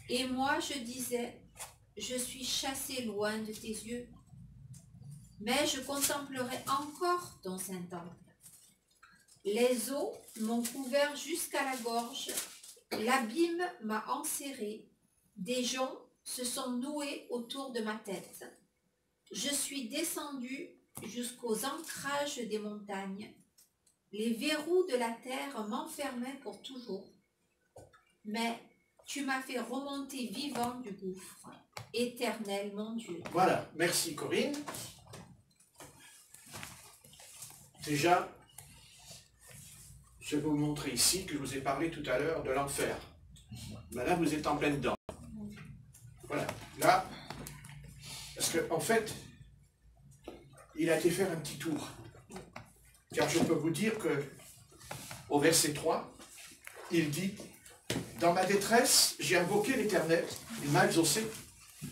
Et moi, je disais, je suis chassé loin de tes yeux. Mais je contemplerai encore ton saint temple. Les eaux m'ont couvert jusqu'à la gorge, l'abîme m'a enserré, des joncs se sont noués autour de ma tête. Je suis descendu jusqu'aux ancrages des montagnes. Les verrous de la terre m'enfermaient pour toujours. Mais tu m'as fait remonter vivant du gouffre, Éternel mon Dieu. Voilà, merci Corinne. Déjà, je vais vous montrer ici que je vous ai parlé tout à l'heure de l'enfer. Là, vous êtes en plein dedans. Voilà, là, parce qu'en fait, il a été faire un petit tour. Car je peux vous dire que, au verset 3, il dit, « Dans ma détresse, j'ai invoqué l'Éternel, il m'a exaucé. »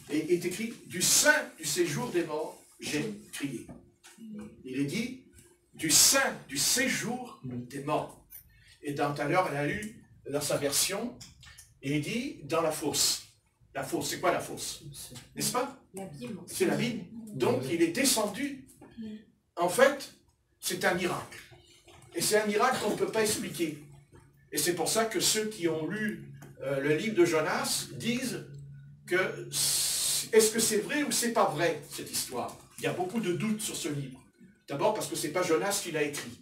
Et est écrit, « Du sein du séjour des morts, j'ai crié. » Il est dit, « Du sein du séjour des morts. » Et tout à l'heure, elle a lu dans sa version, et il dit, « Dans la fosse. » La fosse, c'est quoi la fosse? N'est-ce pas? C'est l'abîme. Donc, il est descendu. En fait, c'est un miracle. Et c'est un miracle qu'on ne peut pas expliquer. Et c'est pour ça que ceux qui ont lu le livre de Jonas disent que est-ce que c'est vrai ou c'est pas vrai, cette histoire? Il y a beaucoup de doutes sur ce livre. D'abord parce que c'est pas Jonas qui l'a écrit.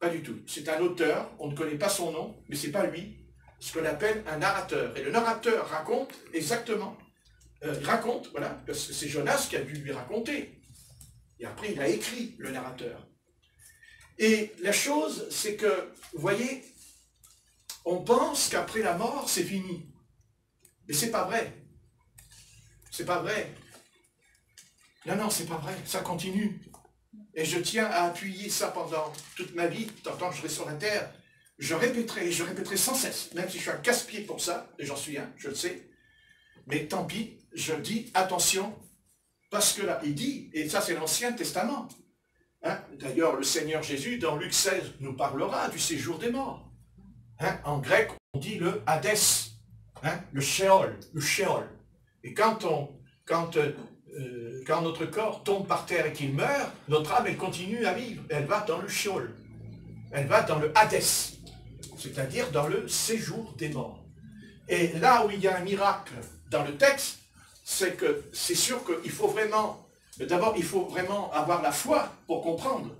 Pas du tout. C'est un auteur, on ne connaît pas son nom, mais c'est pas lui. Ce qu'on appelle un narrateur. Et le narrateur raconte exactement, voilà, parce que c'est Jonas qui a dû lui raconter. Et après, il a écrit, le narrateur. Et la chose, c'est que, vous voyez, on pense qu'après la mort, c'est fini. Mais c'est pas vrai. C'est pas vrai. Non, non, c'est pas vrai. Ça continue. Et je tiens à appuyer ça pendant toute ma vie, tant que je serai sur la terre. Je répéterai sans cesse, même si je suis un casse-pied pour ça, et j'en suis un, je le sais. Mais tant pis, je dis attention, parce que là, il dit, et ça c'est l'Ancien Testament. Hein? D'ailleurs, le Seigneur Jésus, dans Luc 16, nous parlera du séjour des morts. Hein? En grec, on dit le Hadès, hein? Le Sheol, le Sheol. Et quand notre corps tombe par terre et qu'il meurt, notre âme, elle continue à vivre. Elle va dans le Sheol. Elle va dans le Hadès, c'est-à-dire dans le séjour des morts. Et là où il y a un miracle dans le texte, c'est que c'est sûr qu'il faut vraiment, d'abord il faut vraiment avoir la foi pour comprendre.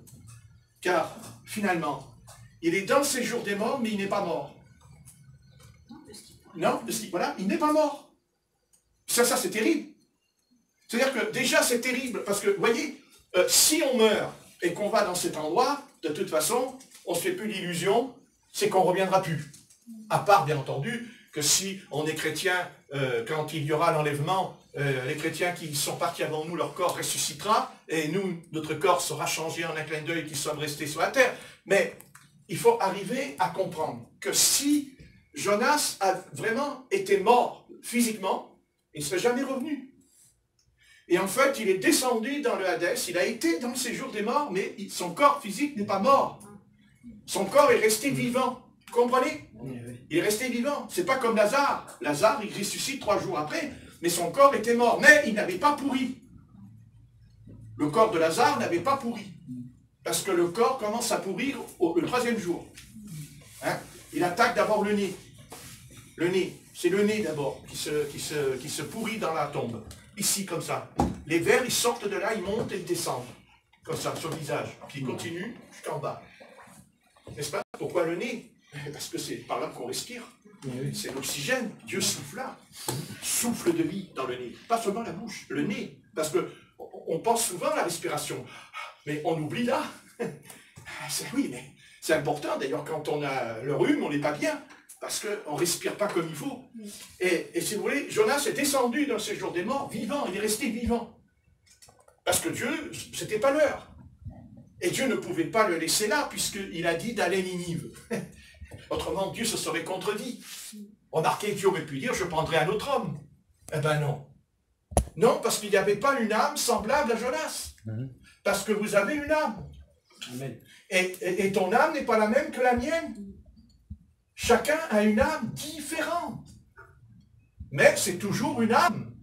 Car finalement, il est dans le séjour des morts, mais il n'est pas mort. Non, voilà, il n'est pas mort. Ça c'est terrible. C'est-à-dire que déjà c'est terrible, parce que, vous voyez, si on meurt et qu'on va dans cet endroit, de toute façon, on ne se fait plus d'illusions, c'est qu'on ne reviendra plus. À part, bien entendu, que si on est chrétien, quand il y aura l'enlèvement, les chrétiens qui sont partis avant nous, leur corps ressuscitera, et nous, notre corps sera changé en un clin d'œil qui sommes restés sur la terre. Mais il faut arriver à comprendre que si Jonas a vraiment été mort physiquement, il ne serait jamais revenu. Et en fait, il est descendu dans le Hadès, il a été dans le séjour des morts, mais son corps physique n'est pas mort. Son corps est resté vivant. Vous comprenez? Il est resté vivant. C'est pas comme Lazare. Lazare, il ressuscite 3 jours après, mais son corps était mort. Mais il n'avait pas pourri. Le corps de Lazare n'avait pas pourri. Parce que le corps commence à pourrir le 3e jour. Hein? Il attaque d'abord le nez. Le nez. C'est le nez d'abord qui se pourrit dans la tombe. Ici, comme ça. Les vers, ils sortent de là, ils montent et ils descendent. Comme ça, sur le visage. Puis ils continuent jusqu'en bas. N'est-ce pas? Pourquoi le nez? Parce que c'est par là qu'on respire. C'est l'oxygène. Dieu souffle là. Souffle de vie dans le nez. Pas seulement la bouche, le nez. Parce que on pense souvent à la respiration. Mais on oublie là. Oui, mais c'est important. D'ailleurs, quand on a le rhume, on n'est pas bien. Parce qu'on ne respire pas comme il faut. Et si vous voulez, Jonas est descendu dans le séjour des morts vivant. Il est resté vivant. Parce que Dieu, c'était pas l'heure. Et Dieu ne pouvait pas le laisser là, puisqu'il a dit d'aller Ninive. Autrement, Dieu se serait contredit. Remarquez, Dieu aurait pu dire, je prendrai un autre homme. Eh ben non. Non, parce qu'il n'y avait pas une âme semblable à Jonas. Parce que vous avez une âme. Amen. Et ton âme n'est pas la même que la mienne. Chacun a une âme différente. Mais c'est toujours une âme.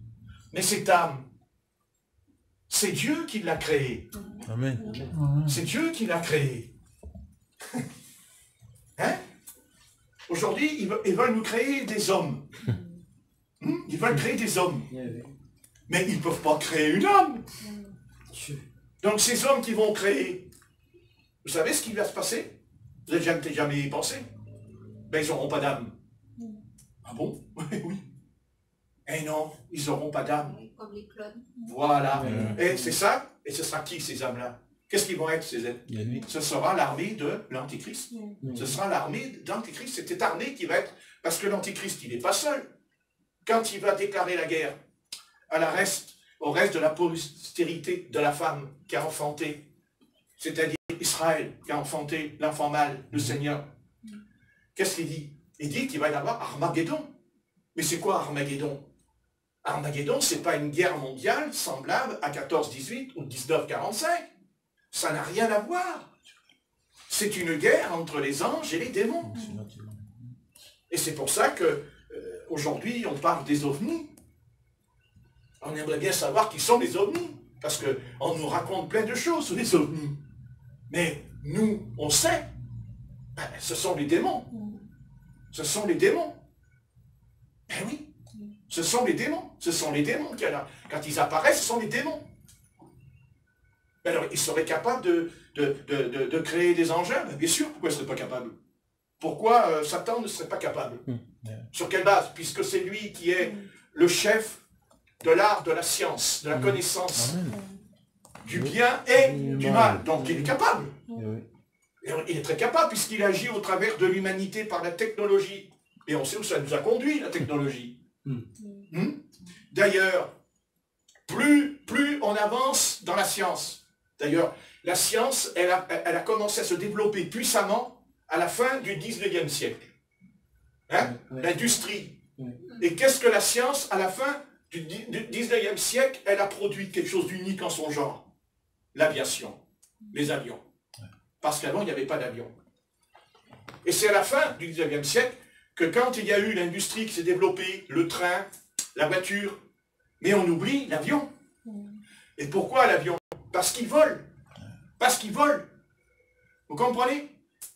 Mais cette âme, c'est Dieu qui l'a créée. Amen. C'est Dieu qui l'a créée. Hein? Aujourd'hui, ils veulent nous créer des hommes. Ils veulent créer des hommes. Mais ils ne peuvent pas créer une âme. Donc ces hommes qui vont créer, vous savez ce qui va se passer? Vous n'avez jamais y pensé? Ben ils n'auront pas d'âme. Ah bon? Oui. Eh non, ils n'auront pas d'âme. Comme les clones. Voilà. Et c'est ça. Et ce sera qui ces âmes-là? Qu'est-ce qu'ils vont être ces êtres? Ce sera l'armée de l'Antichrist. Ce sera l'armée d'Antichrist. C'est cette armée qui va être... Parce que l'Antichrist, il n'est pas seul. Quand il va déclarer la guerre au reste de la postérité de la femme qui a enfanté, c'est-à-dire Israël qui a enfanté l'enfant mâle, le Seigneur, qu'est-ce qu'il dit? Il dit qu'il va y avoir Armageddon. Mais c'est quoi Armageddon? Armageddon, ce n'est pas une guerre mondiale semblable à 14-18 ou 19-45. Ça n'a rien à voir. C'est une guerre entre les anges et les démons. Et c'est pour ça que aujourd'hui on parle des ovnis. On aimerait bien savoir qui sont les ovnis. Parce qu'on nous raconte plein de choses sur les ovnis. Mais nous, on sait. Ce sont les démons. Ce sont les démons. Ben oui. Ce sont les démons. Ce sont les démons qu'il y a là. Quand ils apparaissent, ce sont les démons. Alors, ils seraient capables de créer des engins? Bien sûr, pourquoi ils ne seraient pas capables? Pourquoi Satan ne serait pas capable? Sur quelle base? Puisque c'est lui qui est le chef de l'art, de la science, de la connaissance, du bien et du mal. Donc, il est capable. Et il est très capable, puisqu'il agit au travers de l'humanité par la technologie. Et on sait où ça nous a conduit, la technologie. D'ailleurs, plus on avance dans la science, d'ailleurs, la science, elle a commencé à se développer puissamment à la fin du 19e siècle. Hein? L'industrie. Et qu'est-ce que la science, à la fin du 19e siècle, elle a produit quelque chose d'unique en son genre? L'aviation, les avions. Parce qu'avant, il n'y avait pas d'avion. Et c'est à la fin du 19e siècle que quand il y a eu l'industrie qui s'est développée, le train, la voiture, mais on oublie l'avion. Et pourquoi l'avion? Parce qu'il vole. Parce qu'il vole. Vous comprenez?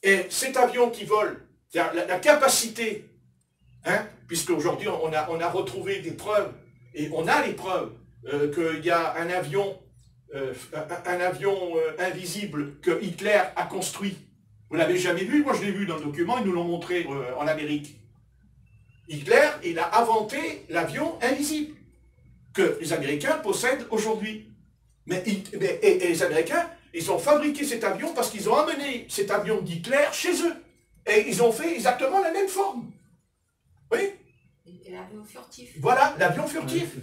Et cet avion qui vole, la capacité, hein, puisque aujourd'hui on a retrouvé des preuves, et on a les preuves qu'il y a un avion invisible que Hitler a construit. Vous l'avez jamais vu? Moi je l'ai vu dans le document, ils nous l'ont montré en Amérique. Hitler, il a inventé l'avion invisible que les Américains possèdent aujourd'hui. Et les Américains, ils ont fabriqué cet avion parce qu'ils ont amené cet avion d'Hitler chez eux. Et ils ont fait exactement la même forme. Oui? Et l'avion furtif. Voilà, l'avion furtif.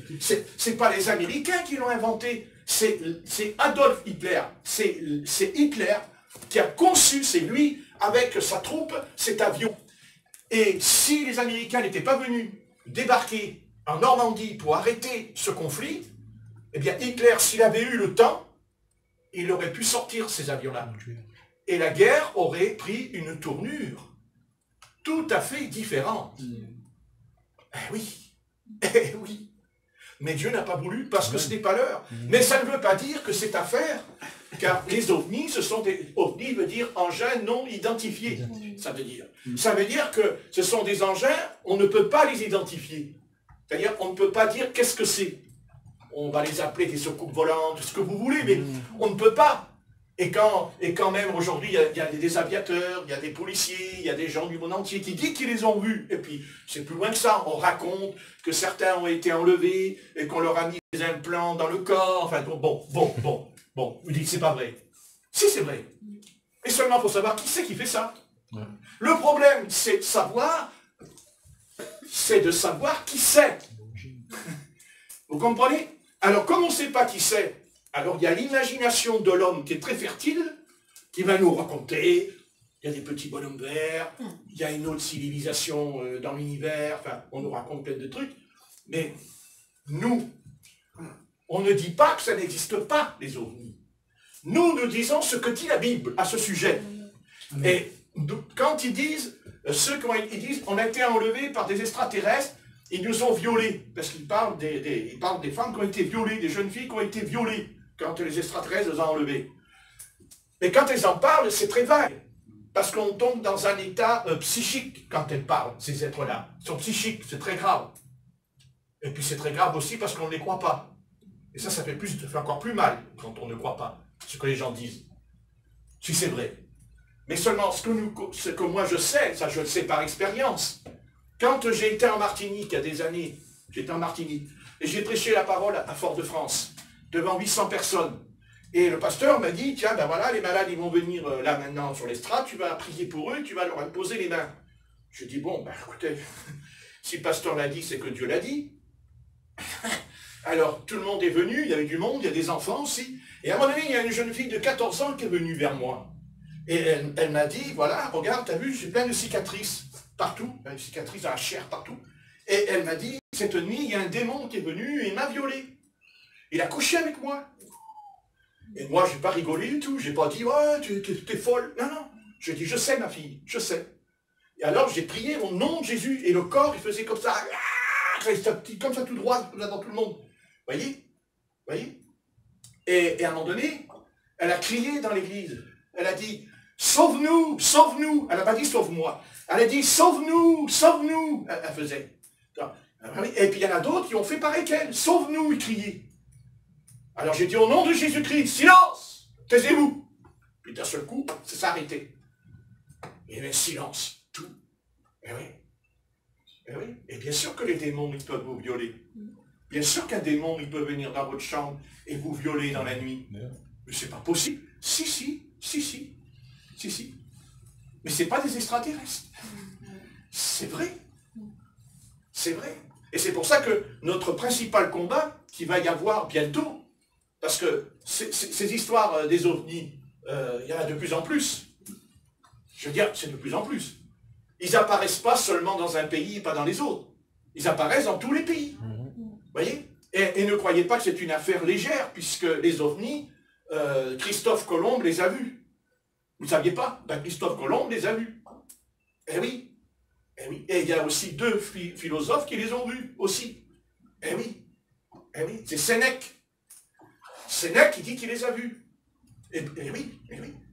C'est pas les Américains qui l'ont inventé. C'est Adolf Hitler. C'est Hitler qui a conçu, c'est lui, avec sa troupe, cet avion. Et si les Américains n'étaient pas venus débarquer en Normandie pour arrêter ce conflit, eh bien Hitler, s'il avait eu le temps, il aurait pu sortir ces avions-là. Et la guerre aurait pris une tournure tout à fait différente. Eh oui, eh oui. Mais Dieu n'a pas voulu parce que ce n'est pas l'heure. Mais ça ne veut pas dire que cette affaire, car les ovnis, ce sont des ovnis, veut dire engins non identifiés. Ça veut dire que ce sont des engins, on ne peut pas les identifier. C'est-à-dire on ne peut pas dire qu'est-ce que c'est. On va les appeler des soucoupes volantes, ce que vous voulez, mais on ne peut pas. Et quand même aujourd'hui, il y a des aviateurs, il y a des policiers, il y a des gens du monde entier qui disent qu'ils les ont vus. Et puis, c'est plus loin que ça. On raconte que certains ont été enlevés et qu'on leur a mis des implants dans le corps. Enfin, bon. Vous dites, c'est pas vrai. Si, c'est vrai. Et seulement, il faut savoir qui c'est qui fait ça. Ouais. Le problème, c'est de savoir qui c'est. Vous comprenez? Alors, comme on ne sait pas qui c'est, alors il y a l'imagination de l'homme qui est très fertile, qui va nous raconter, il y a des petits bonhommes verts, il y a une autre civilisation dans l'univers, enfin, on nous raconte plein de trucs, mais nous, on ne dit pas que ça n'existe pas, les ovnis. Nous disons ce que dit la Bible à ce sujet. Et quand ils disent, ils disent, on a été enlevés par des extraterrestres, ils nous ont violés, parce qu'ils parlent ils parlent des femmes qui ont été violées, des jeunes filles qui ont été violées, quand les extraterrestres les ont enlevés. Mais quand elles en parlent, c'est très vague, parce qu'on tombe dans un état psychique quand elles parlent, ces êtres-là. Ils sont psychiques, c'est très grave. Et puis c'est très grave aussi parce qu'on ne les croit pas. Et ça fait encore plus mal quand on ne croit pas ce que les gens disent. Si c'est vrai. Mais seulement ce que moi je sais, ça je le sais par expérience. Quand j'ai été en Martinique, il y a des années, j'étais en Martinique, et j'ai prêché la parole à Fort-de-France, devant 800 personnes. Et le pasteur m'a dit, tiens, ben voilà, les malades, ils vont venir là maintenant sur l'estrade, tu vas prier pour eux, tu vas leur imposer les mains. Je dis, bon, ben écoutez, si le pasteur l'a dit, c'est que Dieu l'a dit. Alors, tout le monde est venu, il y avait du monde, il y a des enfants aussi. Et à un moment donné, il y a une jeune fille de 14 ans qui est venue vers moi. Et elle m'a dit, voilà, regarde, t'as vu, j'ai plein de cicatrices partout, des cicatrices dans la chair partout. Et elle m'a dit, cette nuit, il y a un démon qui est venu et il m'a violé. Il a couché avec moi. Et moi, je n'ai pas rigolé du tout. Je n'ai pas dit, ouais, t'es folle. Non, non. Je dis, je sais, ma fille, je sais. Et alors, j'ai prié au nom de Jésus. Et le corps, il faisait comme ça. Comme ça, tout droit, là, dans tout le monde. Voyez? Et à un moment donné, elle a crié dans l'église. Elle a dit, sauve-nous, sauve-nous. Elle n'a pas dit, sauve-moi. Elle a dit, sauve-nous, sauve-nous. Elle faisait. Et puis, il y en a d'autres qui ont fait pareil qu'elle. Sauve-nous, ils criaient. Alors j'ai dit au nom de Jésus-Christ, silence, taisez-vous. Puis d'un seul coup, ça s'est arrêté. Il y avait silence, tout. Eh oui. Et bien sûr que les démons, ils peuvent vous violer. Bien sûr qu'un démon, il peut venir dans votre chambre et vous violer dans la nuit. Mais c'est pas possible. Si. Mais c'est pas des extraterrestres. C'est vrai. C'est vrai. Et c'est pour ça que notre principal combat, qu'il va y avoir bientôt, parce que ces histoires des ovnis, il y en a de plus en plus. Je veux dire, c'est de plus en plus. Ils n'apparaissent pas seulement dans un pays et pas dans les autres. Ils apparaissent dans tous les pays. Vous voyez? Et ne croyez pas que c'est une affaire légère, puisque les ovnis, Christophe Colomb les a vus. Vous ne saviez pas? Ben, Christophe Colomb les a vus. Eh oui. Et il y a aussi 2 philosophes qui les ont vus aussi. Eh oui. C'est Sénèque. Sénèque, il dit qu'il les a vus. Et oui.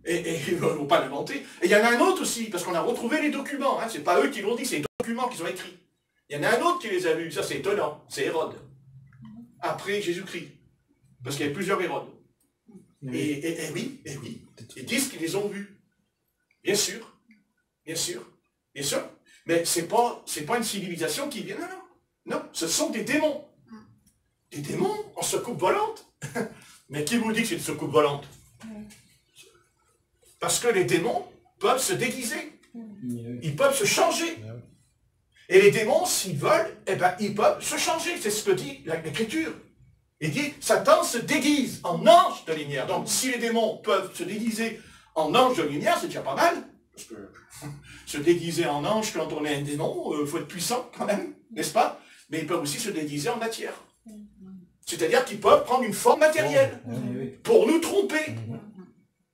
Et ils ne vont pas l'inventer. Et il y en a un autre aussi, parce qu'on a retrouvé les documents. Hein. Ce n'est pas eux qui l'ont dit, c'est les documents qu'ils ont écrits. Il y en a un autre qui les a vus. Ça, c'est étonnant. C'est Hérode. Après Jésus-Christ. Parce qu'il y a plusieurs Hérodes. Et oui. Ils disent qu'ils les ont vus. Bien sûr. Mais ce n'est pas une civilisation qui vient. Non. Ce sont des démons. Des démons en soucoupe volante. Mais qui vous dit que c'est une soucoupe volante? Parce que les démons peuvent se déguiser. Ils peuvent se changer. Et les démons, s'ils veulent, ils peuvent se changer. C'est ce que dit l'Écriture. Il dit, Satan se déguise en ange de lumière. Donc, si les démons peuvent se déguiser en ange de lumière, c'est déjà pas mal. Parce que se déguiser en ange quand on est un démon, il faut être puissant quand même, n'est-ce pas? Mais ils peuvent aussi se déguiser en matière. C'est-à-dire qu'ils peuvent prendre une forme matérielle pour nous tromper.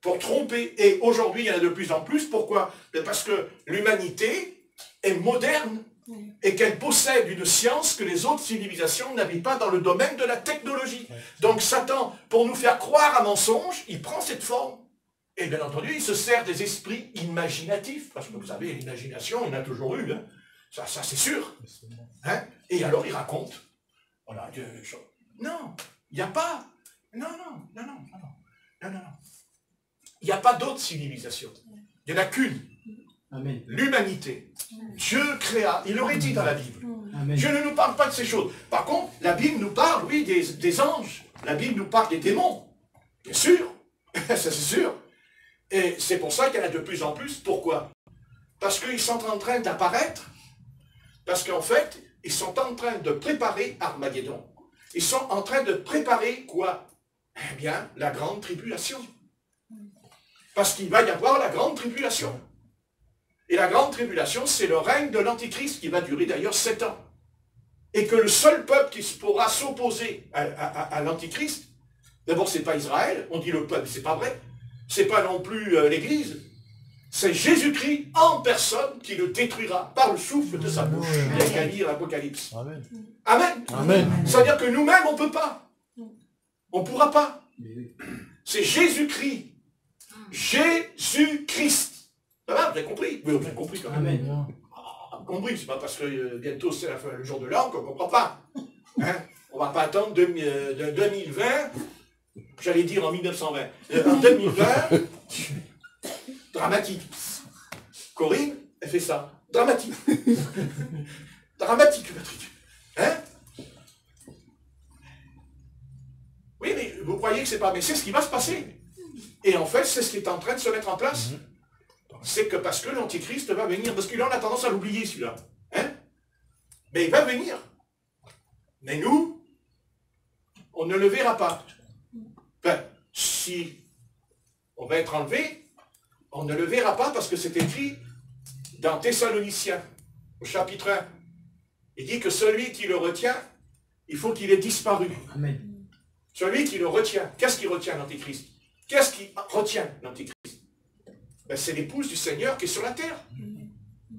Pour tromper. Et aujourd'hui, il y en a de plus en plus. Pourquoi? Parce que l'humanité est moderne et qu'elle possède une science que les autres civilisations n'avaient pas dans le domaine de la technologie. Donc Satan, pour nous faire croire à mensonge, il prend cette forme. Et bien entendu, il se sert des esprits imaginatifs. Parce que vous savez, l'imagination, on a toujours eu. Hein. Ça c'est sûr. Hein? Et alors, il raconte. Voilà, non, il n'y a pas. Non. Il n'y a pas d'autre civilisation. Il n'y en a qu'une. Amen. L'humanité. Dieu créa, il aurait dit dans la Bible. Amen. Dieu ne nous parle pas de ces choses. Par contre, la Bible nous parle, oui, des anges. La Bible nous parle des démons. Bien sûr. Ça, c'est sûr. Et c'est pour ça qu'il y en a de plus en plus. Pourquoi? Parce qu'ils sont en train d'apparaître. Parce qu'en fait, ils sont en train de préparer Armageddon. Ils sont en train de préparer quoi? Eh bien, la grande tribulation. Parce qu'il va y avoir la grande tribulation. Et la grande tribulation, c'est le règne de l'Antichrist qui va durer d'ailleurs 7 ans. Et que le seul peuple qui pourra s'opposer à l'Antichrist, d'abord, c'est pas Israël, on dit le peuple, c'est pas vrai. C'est pas non plus l'Église. C'est Jésus-Christ en personne qui le détruira par le souffle de sa bouche. Il y a qu'à lire l'Apocalypse. Amen. Amen. Amen. C'est-à-dire que nous-mêmes, on ne peut pas. On ne pourra pas. C'est Jésus-Christ. Jésus-Christ. Ça va, vous avez compris? Oui, vous avez compris quand même. Amen. Compris, c'est pas parce que bientôt c'est le jour de l'an qu'on ne comprend pas. Hein? On ne va pas attendre 2020, j'allais dire en 1920. En 2020, dramatique. Corinne, elle fait ça. Dramatique. Dramatique, Patrick. Hein? Oui, mais vous croyez que c'est pas... Mais c'est ce qui va se passer. Et en fait, c'est ce qui est en train de se mettre en place. C'est que parce que l'Antichrist va venir, parce qu'il en a tendance à l'oublier, celui-là. Hein? Mais il va venir. Mais nous, on ne le verra pas. Enfin, si on va être enlevé, on ne le verra pas parce que c'est écrit dans Thessaloniciens, au chapitre 1. Il dit que celui qui le retient, il faut qu'il ait disparu. Amen. Celui qui le retient. Qu'est-ce qui retient l'Antichrist? Qu'est-ce qui retient l'Antichrist? Ben, c'est l'épouse du Seigneur qui est sur la terre.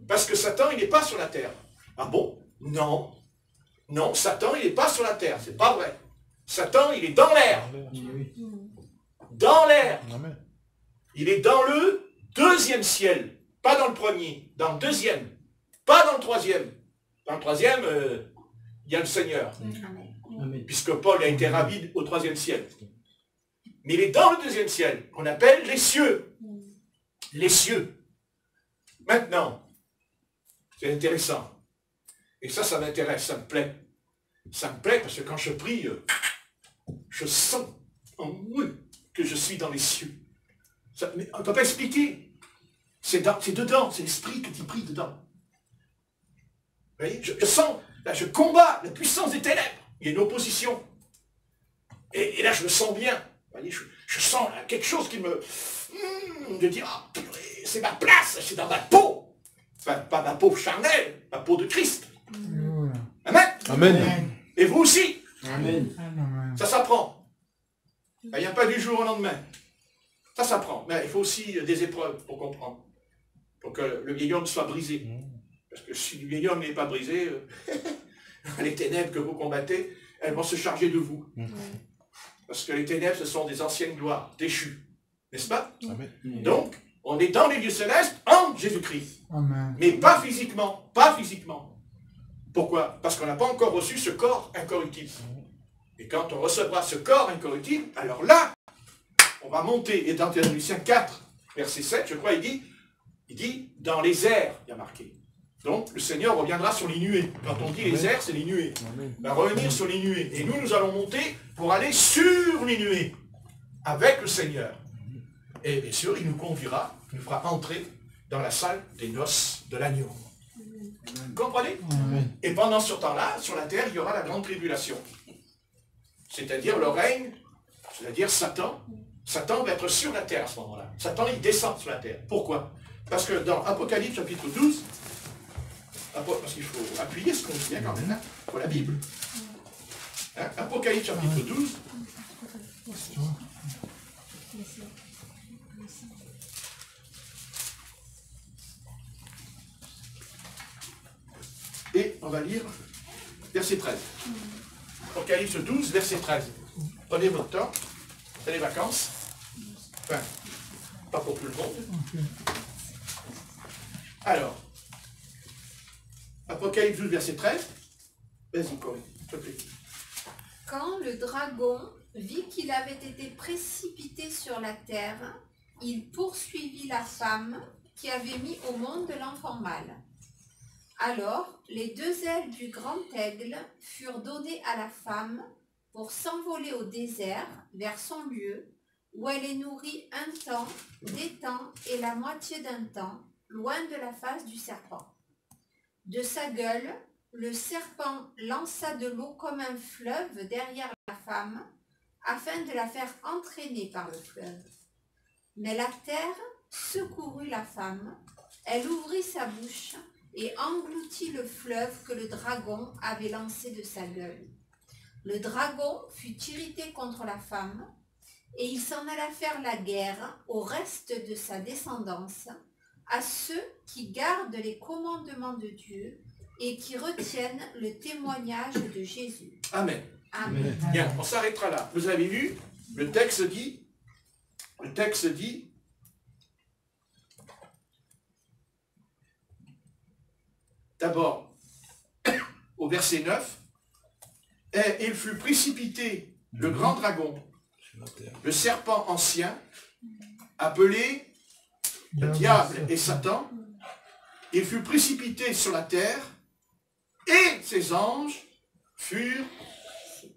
Parce que Satan, il n'est pas sur la terre. Ah bon? Non. Non, Satan, il n'est pas sur la terre. C'est pas vrai. Satan, il est dans l'air. Dans l'air. Amen. Il est dans le deuxième ciel. Pas dans le premier. Dans le deuxième. Pas dans le troisième. Dans le troisième, il y a le Seigneur. Amen. Puisque Paul a été ravi au troisième ciel. Mais il est dans le deuxième ciel, qu'on appelle les cieux. Les cieux. Maintenant, c'est intéressant. Et ça m'intéresse, ça me plaît. Ça me plaît parce que quand je prie, je sens en moi que je suis dans les cieux. Ça, mais on ne peut pas expliquer. C'est dedans, c'est l'esprit qui prie dedans. Vous voyez, je sens, là je combats la puissance des ténèbres. Il y a une opposition. Et là je me sens bien. Vous voyez, je sens là, quelque chose qui me... de dire, ah, purée, c'est ma place, c'est dans ma peau. Enfin, pas ma peau charnelle, ma peau de Christ. Amen. Amen. Et vous aussi. Amen. Ça s'apprend. Il n'y a pas du jour au lendemain. Ça s'apprend. Mais il faut aussi des épreuves pour comprendre. Pour que le vieil homme soit brisé. Parce que si le vieil homme n'est pas brisé, les ténèbres que vous combattez, elles vont se charger de vous. Parce que les ténèbres, ce sont des anciennes gloires, déchues. N'est-ce pas? Amen. Donc, on est dans les lieux célestes en Jésus-Christ. Mais pas physiquement. Pas physiquement. Pourquoi? Parce qu'on n'a pas encore reçu ce corps incorruptible. Et quand on recevra ce corps incorruptible, alors là, on va monter. Et dans Thessaloniciens 4, verset 7, je crois, il dit, dans les airs, il y a marqué. Donc, le Seigneur reviendra sur les nuées. Quand on dit les airs, c'est les nuées. Il va revenir sur les nuées. Et nous allons monter pour aller sur les nuées, avec le Seigneur. Et bien sûr, il nous conduira, il nous fera entrer dans la salle des noces de l'agneau. Vous comprenez? Et pendant ce temps-là, sur la terre, il y aura la grande tribulation. C'est-à-dire le règne, c'est-à-dire Satan. Satan va être sur la terre à ce moment-là. Satan, il descend sur la terre. Pourquoi? Parce que dans Apocalypse chapitre 12, parce qu'il faut appuyer ce qu'on dit quand même, pour la Bible. Hein? Apocalypse chapitre 12. Et on va lire verset 13. Apocalypse 12, verset 13. Prenez votre temps, c'est les vacances. Enfin, pas pour tout le monde. Alors, Apocalypse 12, verset 13. Vas-y, Corinne, s'il te plaît. Quand le dragon vit qu'il avait été précipité sur la terre, il poursuivit la femme qui avait mis au monde l'enfant mâle. Alors, les 2 ailes du grand aigle furent données à la femme pour s'envoler au désert vers son lieu, où elle est nourrie un temps, des temps et la moitié d'un temps, loin de la face du serpent. De sa gueule, le serpent lança de l'eau comme un fleuve derrière la femme, afin de la faire entraîner par le fleuve. Mais la terre secourut la femme, elle ouvrit sa bouche et engloutit le fleuve que le dragon avait lancé de sa gueule. Le dragon fut irrité contre la femme, et il s'en alla faire la guerre au reste de sa descendance, à ceux qui gardent les commandements de Dieu et qui retiennent le témoignage de Jésus. Amen. Amen. Bien, on s'arrêtera là. Vous avez vu, le texte dit, d'abord, au verset 9, « Et il fut précipité le grand dragon, le serpent ancien, appelé le diable et Satan, il fut précipité sur la terre, et ses anges furent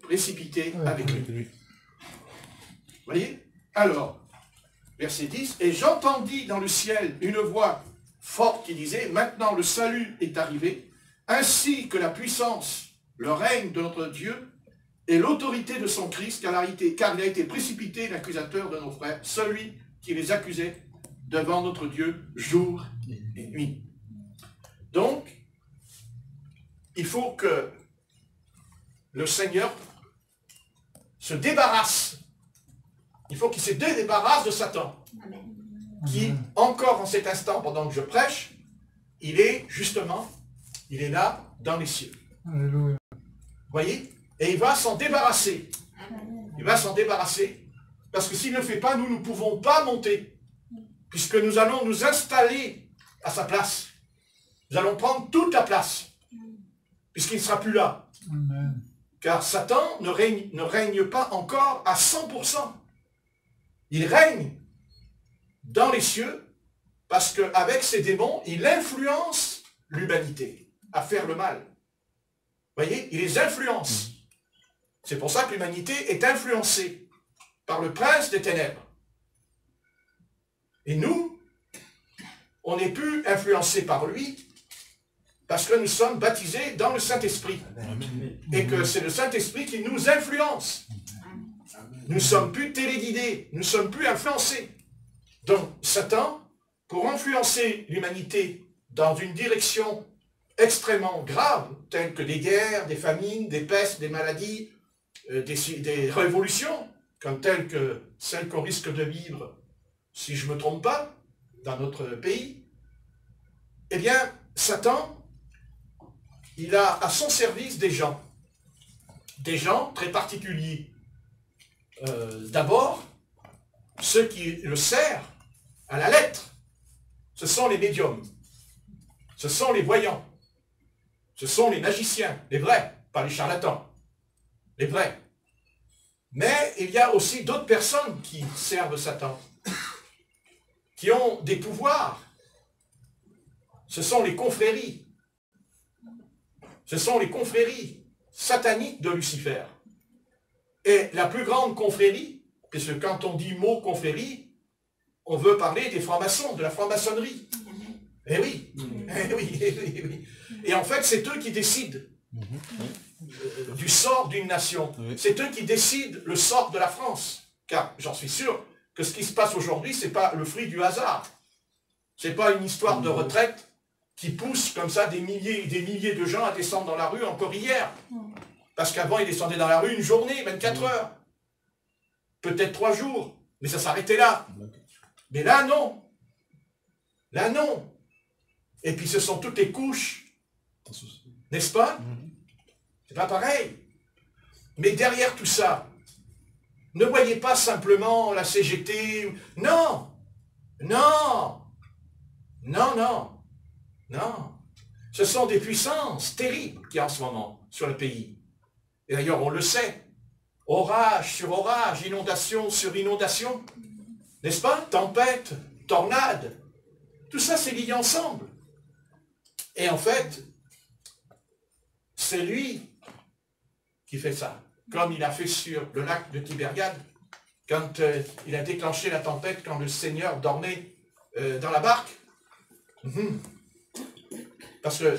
précipités avec lui. » Vous voyez? Alors, verset 10, « Et j'entendis dans le ciel une voix forte qui disait, maintenant le salut est arrivé, ainsi que la puissance, le règne de notre Dieu et l'autorité de son Christ, car il a été précipité l'accusateur de nos frères, celui qui les accusait devant notre Dieu jour et nuit. » Donc, il faut que le Seigneur se débarrasse. Il faut qu'il se débarrasse de Satan. Amen. Qui, encore en cet instant, pendant que je prêche, il est justement, il est là, dans les cieux. Alléluia. Vous voyez? Et il va s'en débarrasser. Amen. Il va s'en débarrasser. Parce que s'il ne le fait pas, nous ne pouvons pas monter. Puisque nous allons nous installer à sa place. Nous allons prendre toute la place. Puisqu'il ne sera plus là. Amen. Car Satan ne règne pas encore à 100%. Il règne dans les cieux parce qu'avec ses démons, il influence l'humanité à faire le mal. Vous voyez, il les influence. C'est pour ça que l'humanité est influencée par le prince des ténèbres. Et nous, on n'est plus influencés par lui parce que nous sommes baptisés dans le Saint-Esprit. Et que c'est le Saint-Esprit qui nous influence. Nous ne sommes plus téléguidés, nous ne sommes plus influencés. Donc, Satan, pour influencer l'humanité dans une direction extrêmement grave, telle que des guerres, des famines, des pestes, des maladies, des révolutions, comme telles que celles qu'on risque de vivre, si je ne me trompe pas, dans notre pays, eh bien, Satan, il a à son service des gens très particuliers. D'abord, ceux qui le servent à la lettre, ce sont les médiums, ce sont les voyants, ce sont les magiciens, les vrais, pas les charlatans, les vrais. Mais il y a aussi d'autres personnes qui servent Satan, qui ont des pouvoirs. Ce sont les confréries. Ce sont les confréries sataniques de Lucifer. Et la plus grande confrérie, puisque quand on dit mot confrérie, on veut parler des francs-maçons, de la franc-maçonnerie. Eh oui, eh oui, eh oui, eh oui. Et en fait, c'est eux qui décident du sort d'une nation. C'est eux qui décident le sort de la France. Car j'en suis sûr que ce qui se passe aujourd'hui, ce n'est pas le fruit du hasard. Ce n'est pas une histoire de retraite qui pousse comme ça des milliers de gens à descendre dans la rue encore hier. Parce qu'avant, ils descendaient dans la rue une journée, 24 heures. Peut-être 3 jours. Mais ça s'arrêtait là. Mais là, non. Là, non. Et puis, ce sont toutes les couches. N'est-ce pas? C'est pas pareil. Mais derrière tout ça, ne voyez pas simplement la CGT. Non. Non. Non, non. Non. Ce sont des puissances terribles qu'il y a en ce moment sur le pays. Et d'ailleurs, on le sait. Orage sur orage, inondation sur inondation. N'est-ce pas? Tempête, tornade, tout ça c'est lié ensemble. Et en fait, c'est lui qui fait ça. Comme il a fait sur le lac de Tibériade, quand il a déclenché la tempête, quand le Seigneur dormait dans la barque. Parce que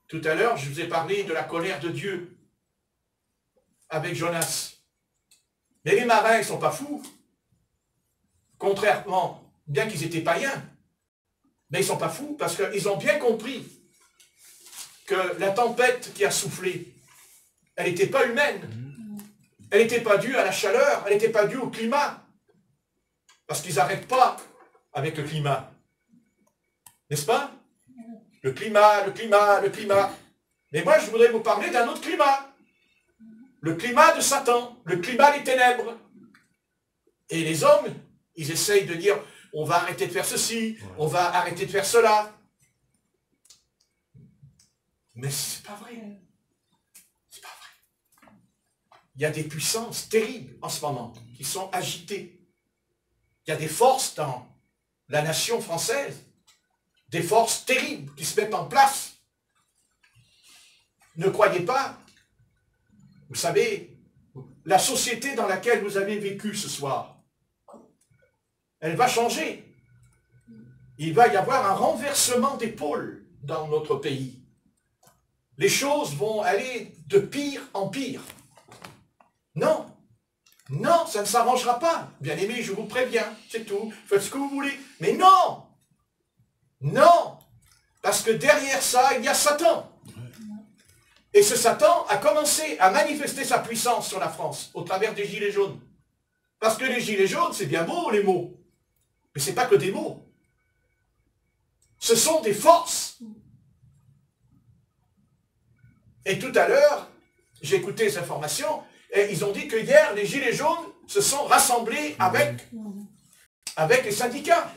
tout à l'heure, je vous ai parlé de la colère de Dieu avec Jonas. Mais les marins, ils ne sont pas fous. Contrairement, bien qu'ils étaient païens, mais ils ne sont pas fous parce qu'ils ont bien compris que la tempête qui a soufflé, elle n'était pas humaine. Elle n'était pas due à la chaleur, elle n'était pas due au climat. Parce qu'ils n'arrêtent pas avec le climat. N'est-ce pas? Le climat, le climat, le climat. Mais moi, je voudrais vous parler d'un autre climat. Le climat de Satan, le climat des ténèbres. Et les hommes, ils essayent de dire, on va arrêter de faire ceci, on va arrêter de faire cela. Mais c'est pas vrai. C'est pas vrai. Il y a des puissances terribles en ce moment qui sont agitées. Il y a des forces dans la nation française, des forces terribles qui se mettent en place. Ne croyez pas, vous savez, la société dans laquelle vous avez vécu ce soir, elle va changer. Il va y avoir un renversement des pôles dans notre pays. Les choses vont aller de pire en pire. Non, non, ça ne s'arrangera pas. Bien-aimés, je vous préviens, c'est tout. Faites ce que vous voulez. Mais non, non, parce que derrière ça, il y a Satan. Et ce Satan a commencé à manifester sa puissance sur la France au travers des gilets jaunes. Parce que les gilets jaunes, c'est bien beau les mots. Mais ce n'est pas que des mots. Ce sont des forces. Et tout à l'heure, j'ai écouté les informations, et ils ont dit que hier, les gilets jaunes se sont rassemblés avec les syndicats.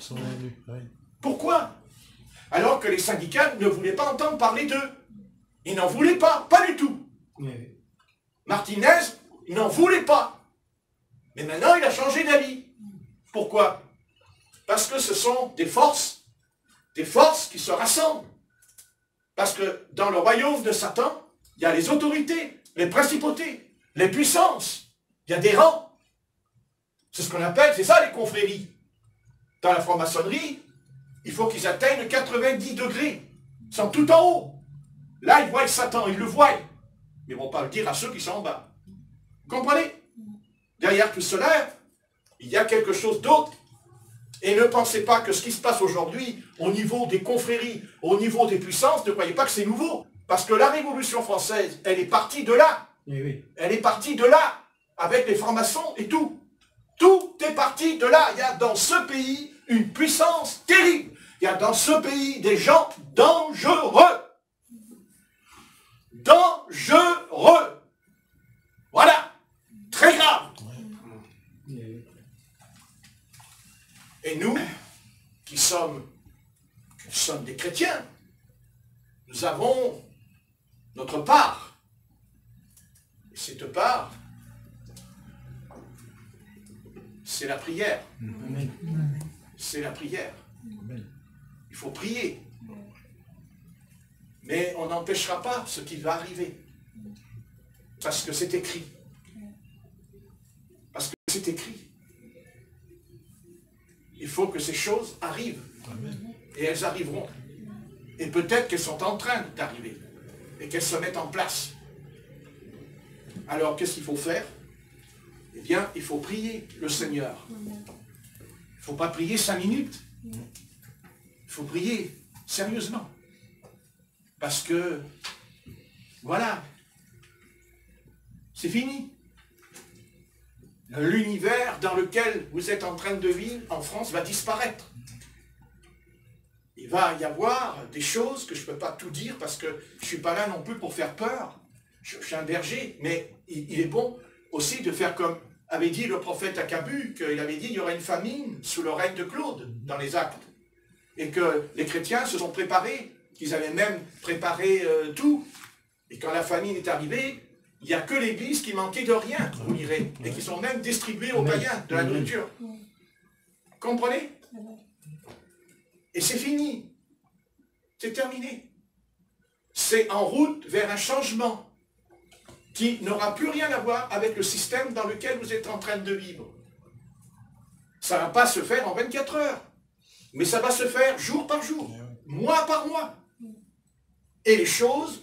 Pourquoi? Alors que les syndicats ne voulaient pas entendre parler d'eux. Ils n'en voulaient pas du tout. Martinez, il n'en voulait pas. Mais maintenant, il a changé d'avis. Pourquoi? Parce que ce sont des forces qui se rassemblent. Parce que dans le royaume de Satan, il y a les autorités, les principautés, les puissances. Il y a des rangs. C'est ce qu'on appelle, c'est ça les confréries. Dans la franc-maçonnerie, il faut qu'ils atteignent 90 degrés. Ils sont tout en haut. Là, ils voient Satan, ils le voient. Mais ils ne vont pas le dire à ceux qui sont en bas. Vous comprenez? Derrière tout cela, il y a quelque chose d'autre. Et ne pensez pas que ce qui se passe aujourd'hui, au niveau des confréries, au niveau des puissances, ne croyez pas que c'est nouveau. Parce que la Révolution française, elle est partie de là. Elle est partie de là, avec les francs-maçons et tout. Tout est parti de là. Il y a dans ce pays une puissance terrible. Il y a dans ce pays des gens dangereux. Dangereux. Voilà. Très grave. Et nous, qui sommes des chrétiens, nous avons notre part. Et cette part, c'est la prière. C'est la prière. Il faut prier. Mais on n'empêchera pas ce qui va arriver. Parce que c'est écrit. Parce que c'est écrit. Il faut que ces choses arrivent. Et elles arriveront. Et peut-être qu'elles sont en train d'arriver. Et qu'elles se mettent en place. Alors, qu'est-ce qu'il faut faire? Eh bien, il faut prier le Seigneur. Il ne faut pas prier 5 minutes. Il faut prier sérieusement. Parce que, voilà, c'est fini. L'univers dans lequel vous êtes en train de vivre en France va disparaître. Il va y avoir des choses que je ne peux pas tout dire parce que je ne suis pas là non plus pour faire peur. Je suis un berger, mais il est bon aussi de faire comme avait dit le prophète Akabu, qu'il avait dit qu'il y aurait une famine sous le règne de Claude dans les Actes. Et que les chrétiens se sont préparés, qu'ils avaient même préparé tout. Et quand la famine est arrivée, il n'y a que l'Église qui manquait de rien, vous direz, et qui sont même distribués aux païens de la nourriture. Comprenez? Et c'est fini. C'est terminé. C'est en route vers un changement qui n'aura plus rien à voir avec le système dans lequel vous êtes en train de vivre. Ça ne va pas se faire en 24 heures, mais ça va se faire jour par jour, mois par mois. Et les choses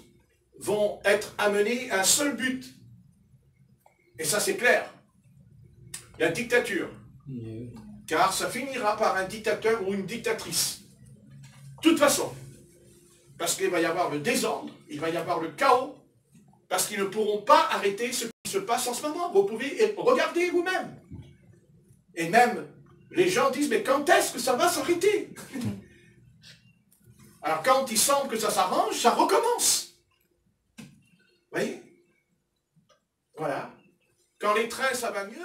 vont être amenées à un seul but. Et ça c'est clair. La dictature. Car ça finira par un dictateur ou une dictatrice. De toute façon. Parce qu'il va y avoir le désordre, il va y avoir le chaos, parce qu'ils ne pourront pas arrêter ce qui se passe en ce moment. Vous pouvez regarder vous-même. Et même, les gens disent, mais quand est-ce que ça va s'arrêter? Alors quand il semble que ça s'arrange, ça recommence. Vous voyez? Voilà. Quand les trains, ça va mieux...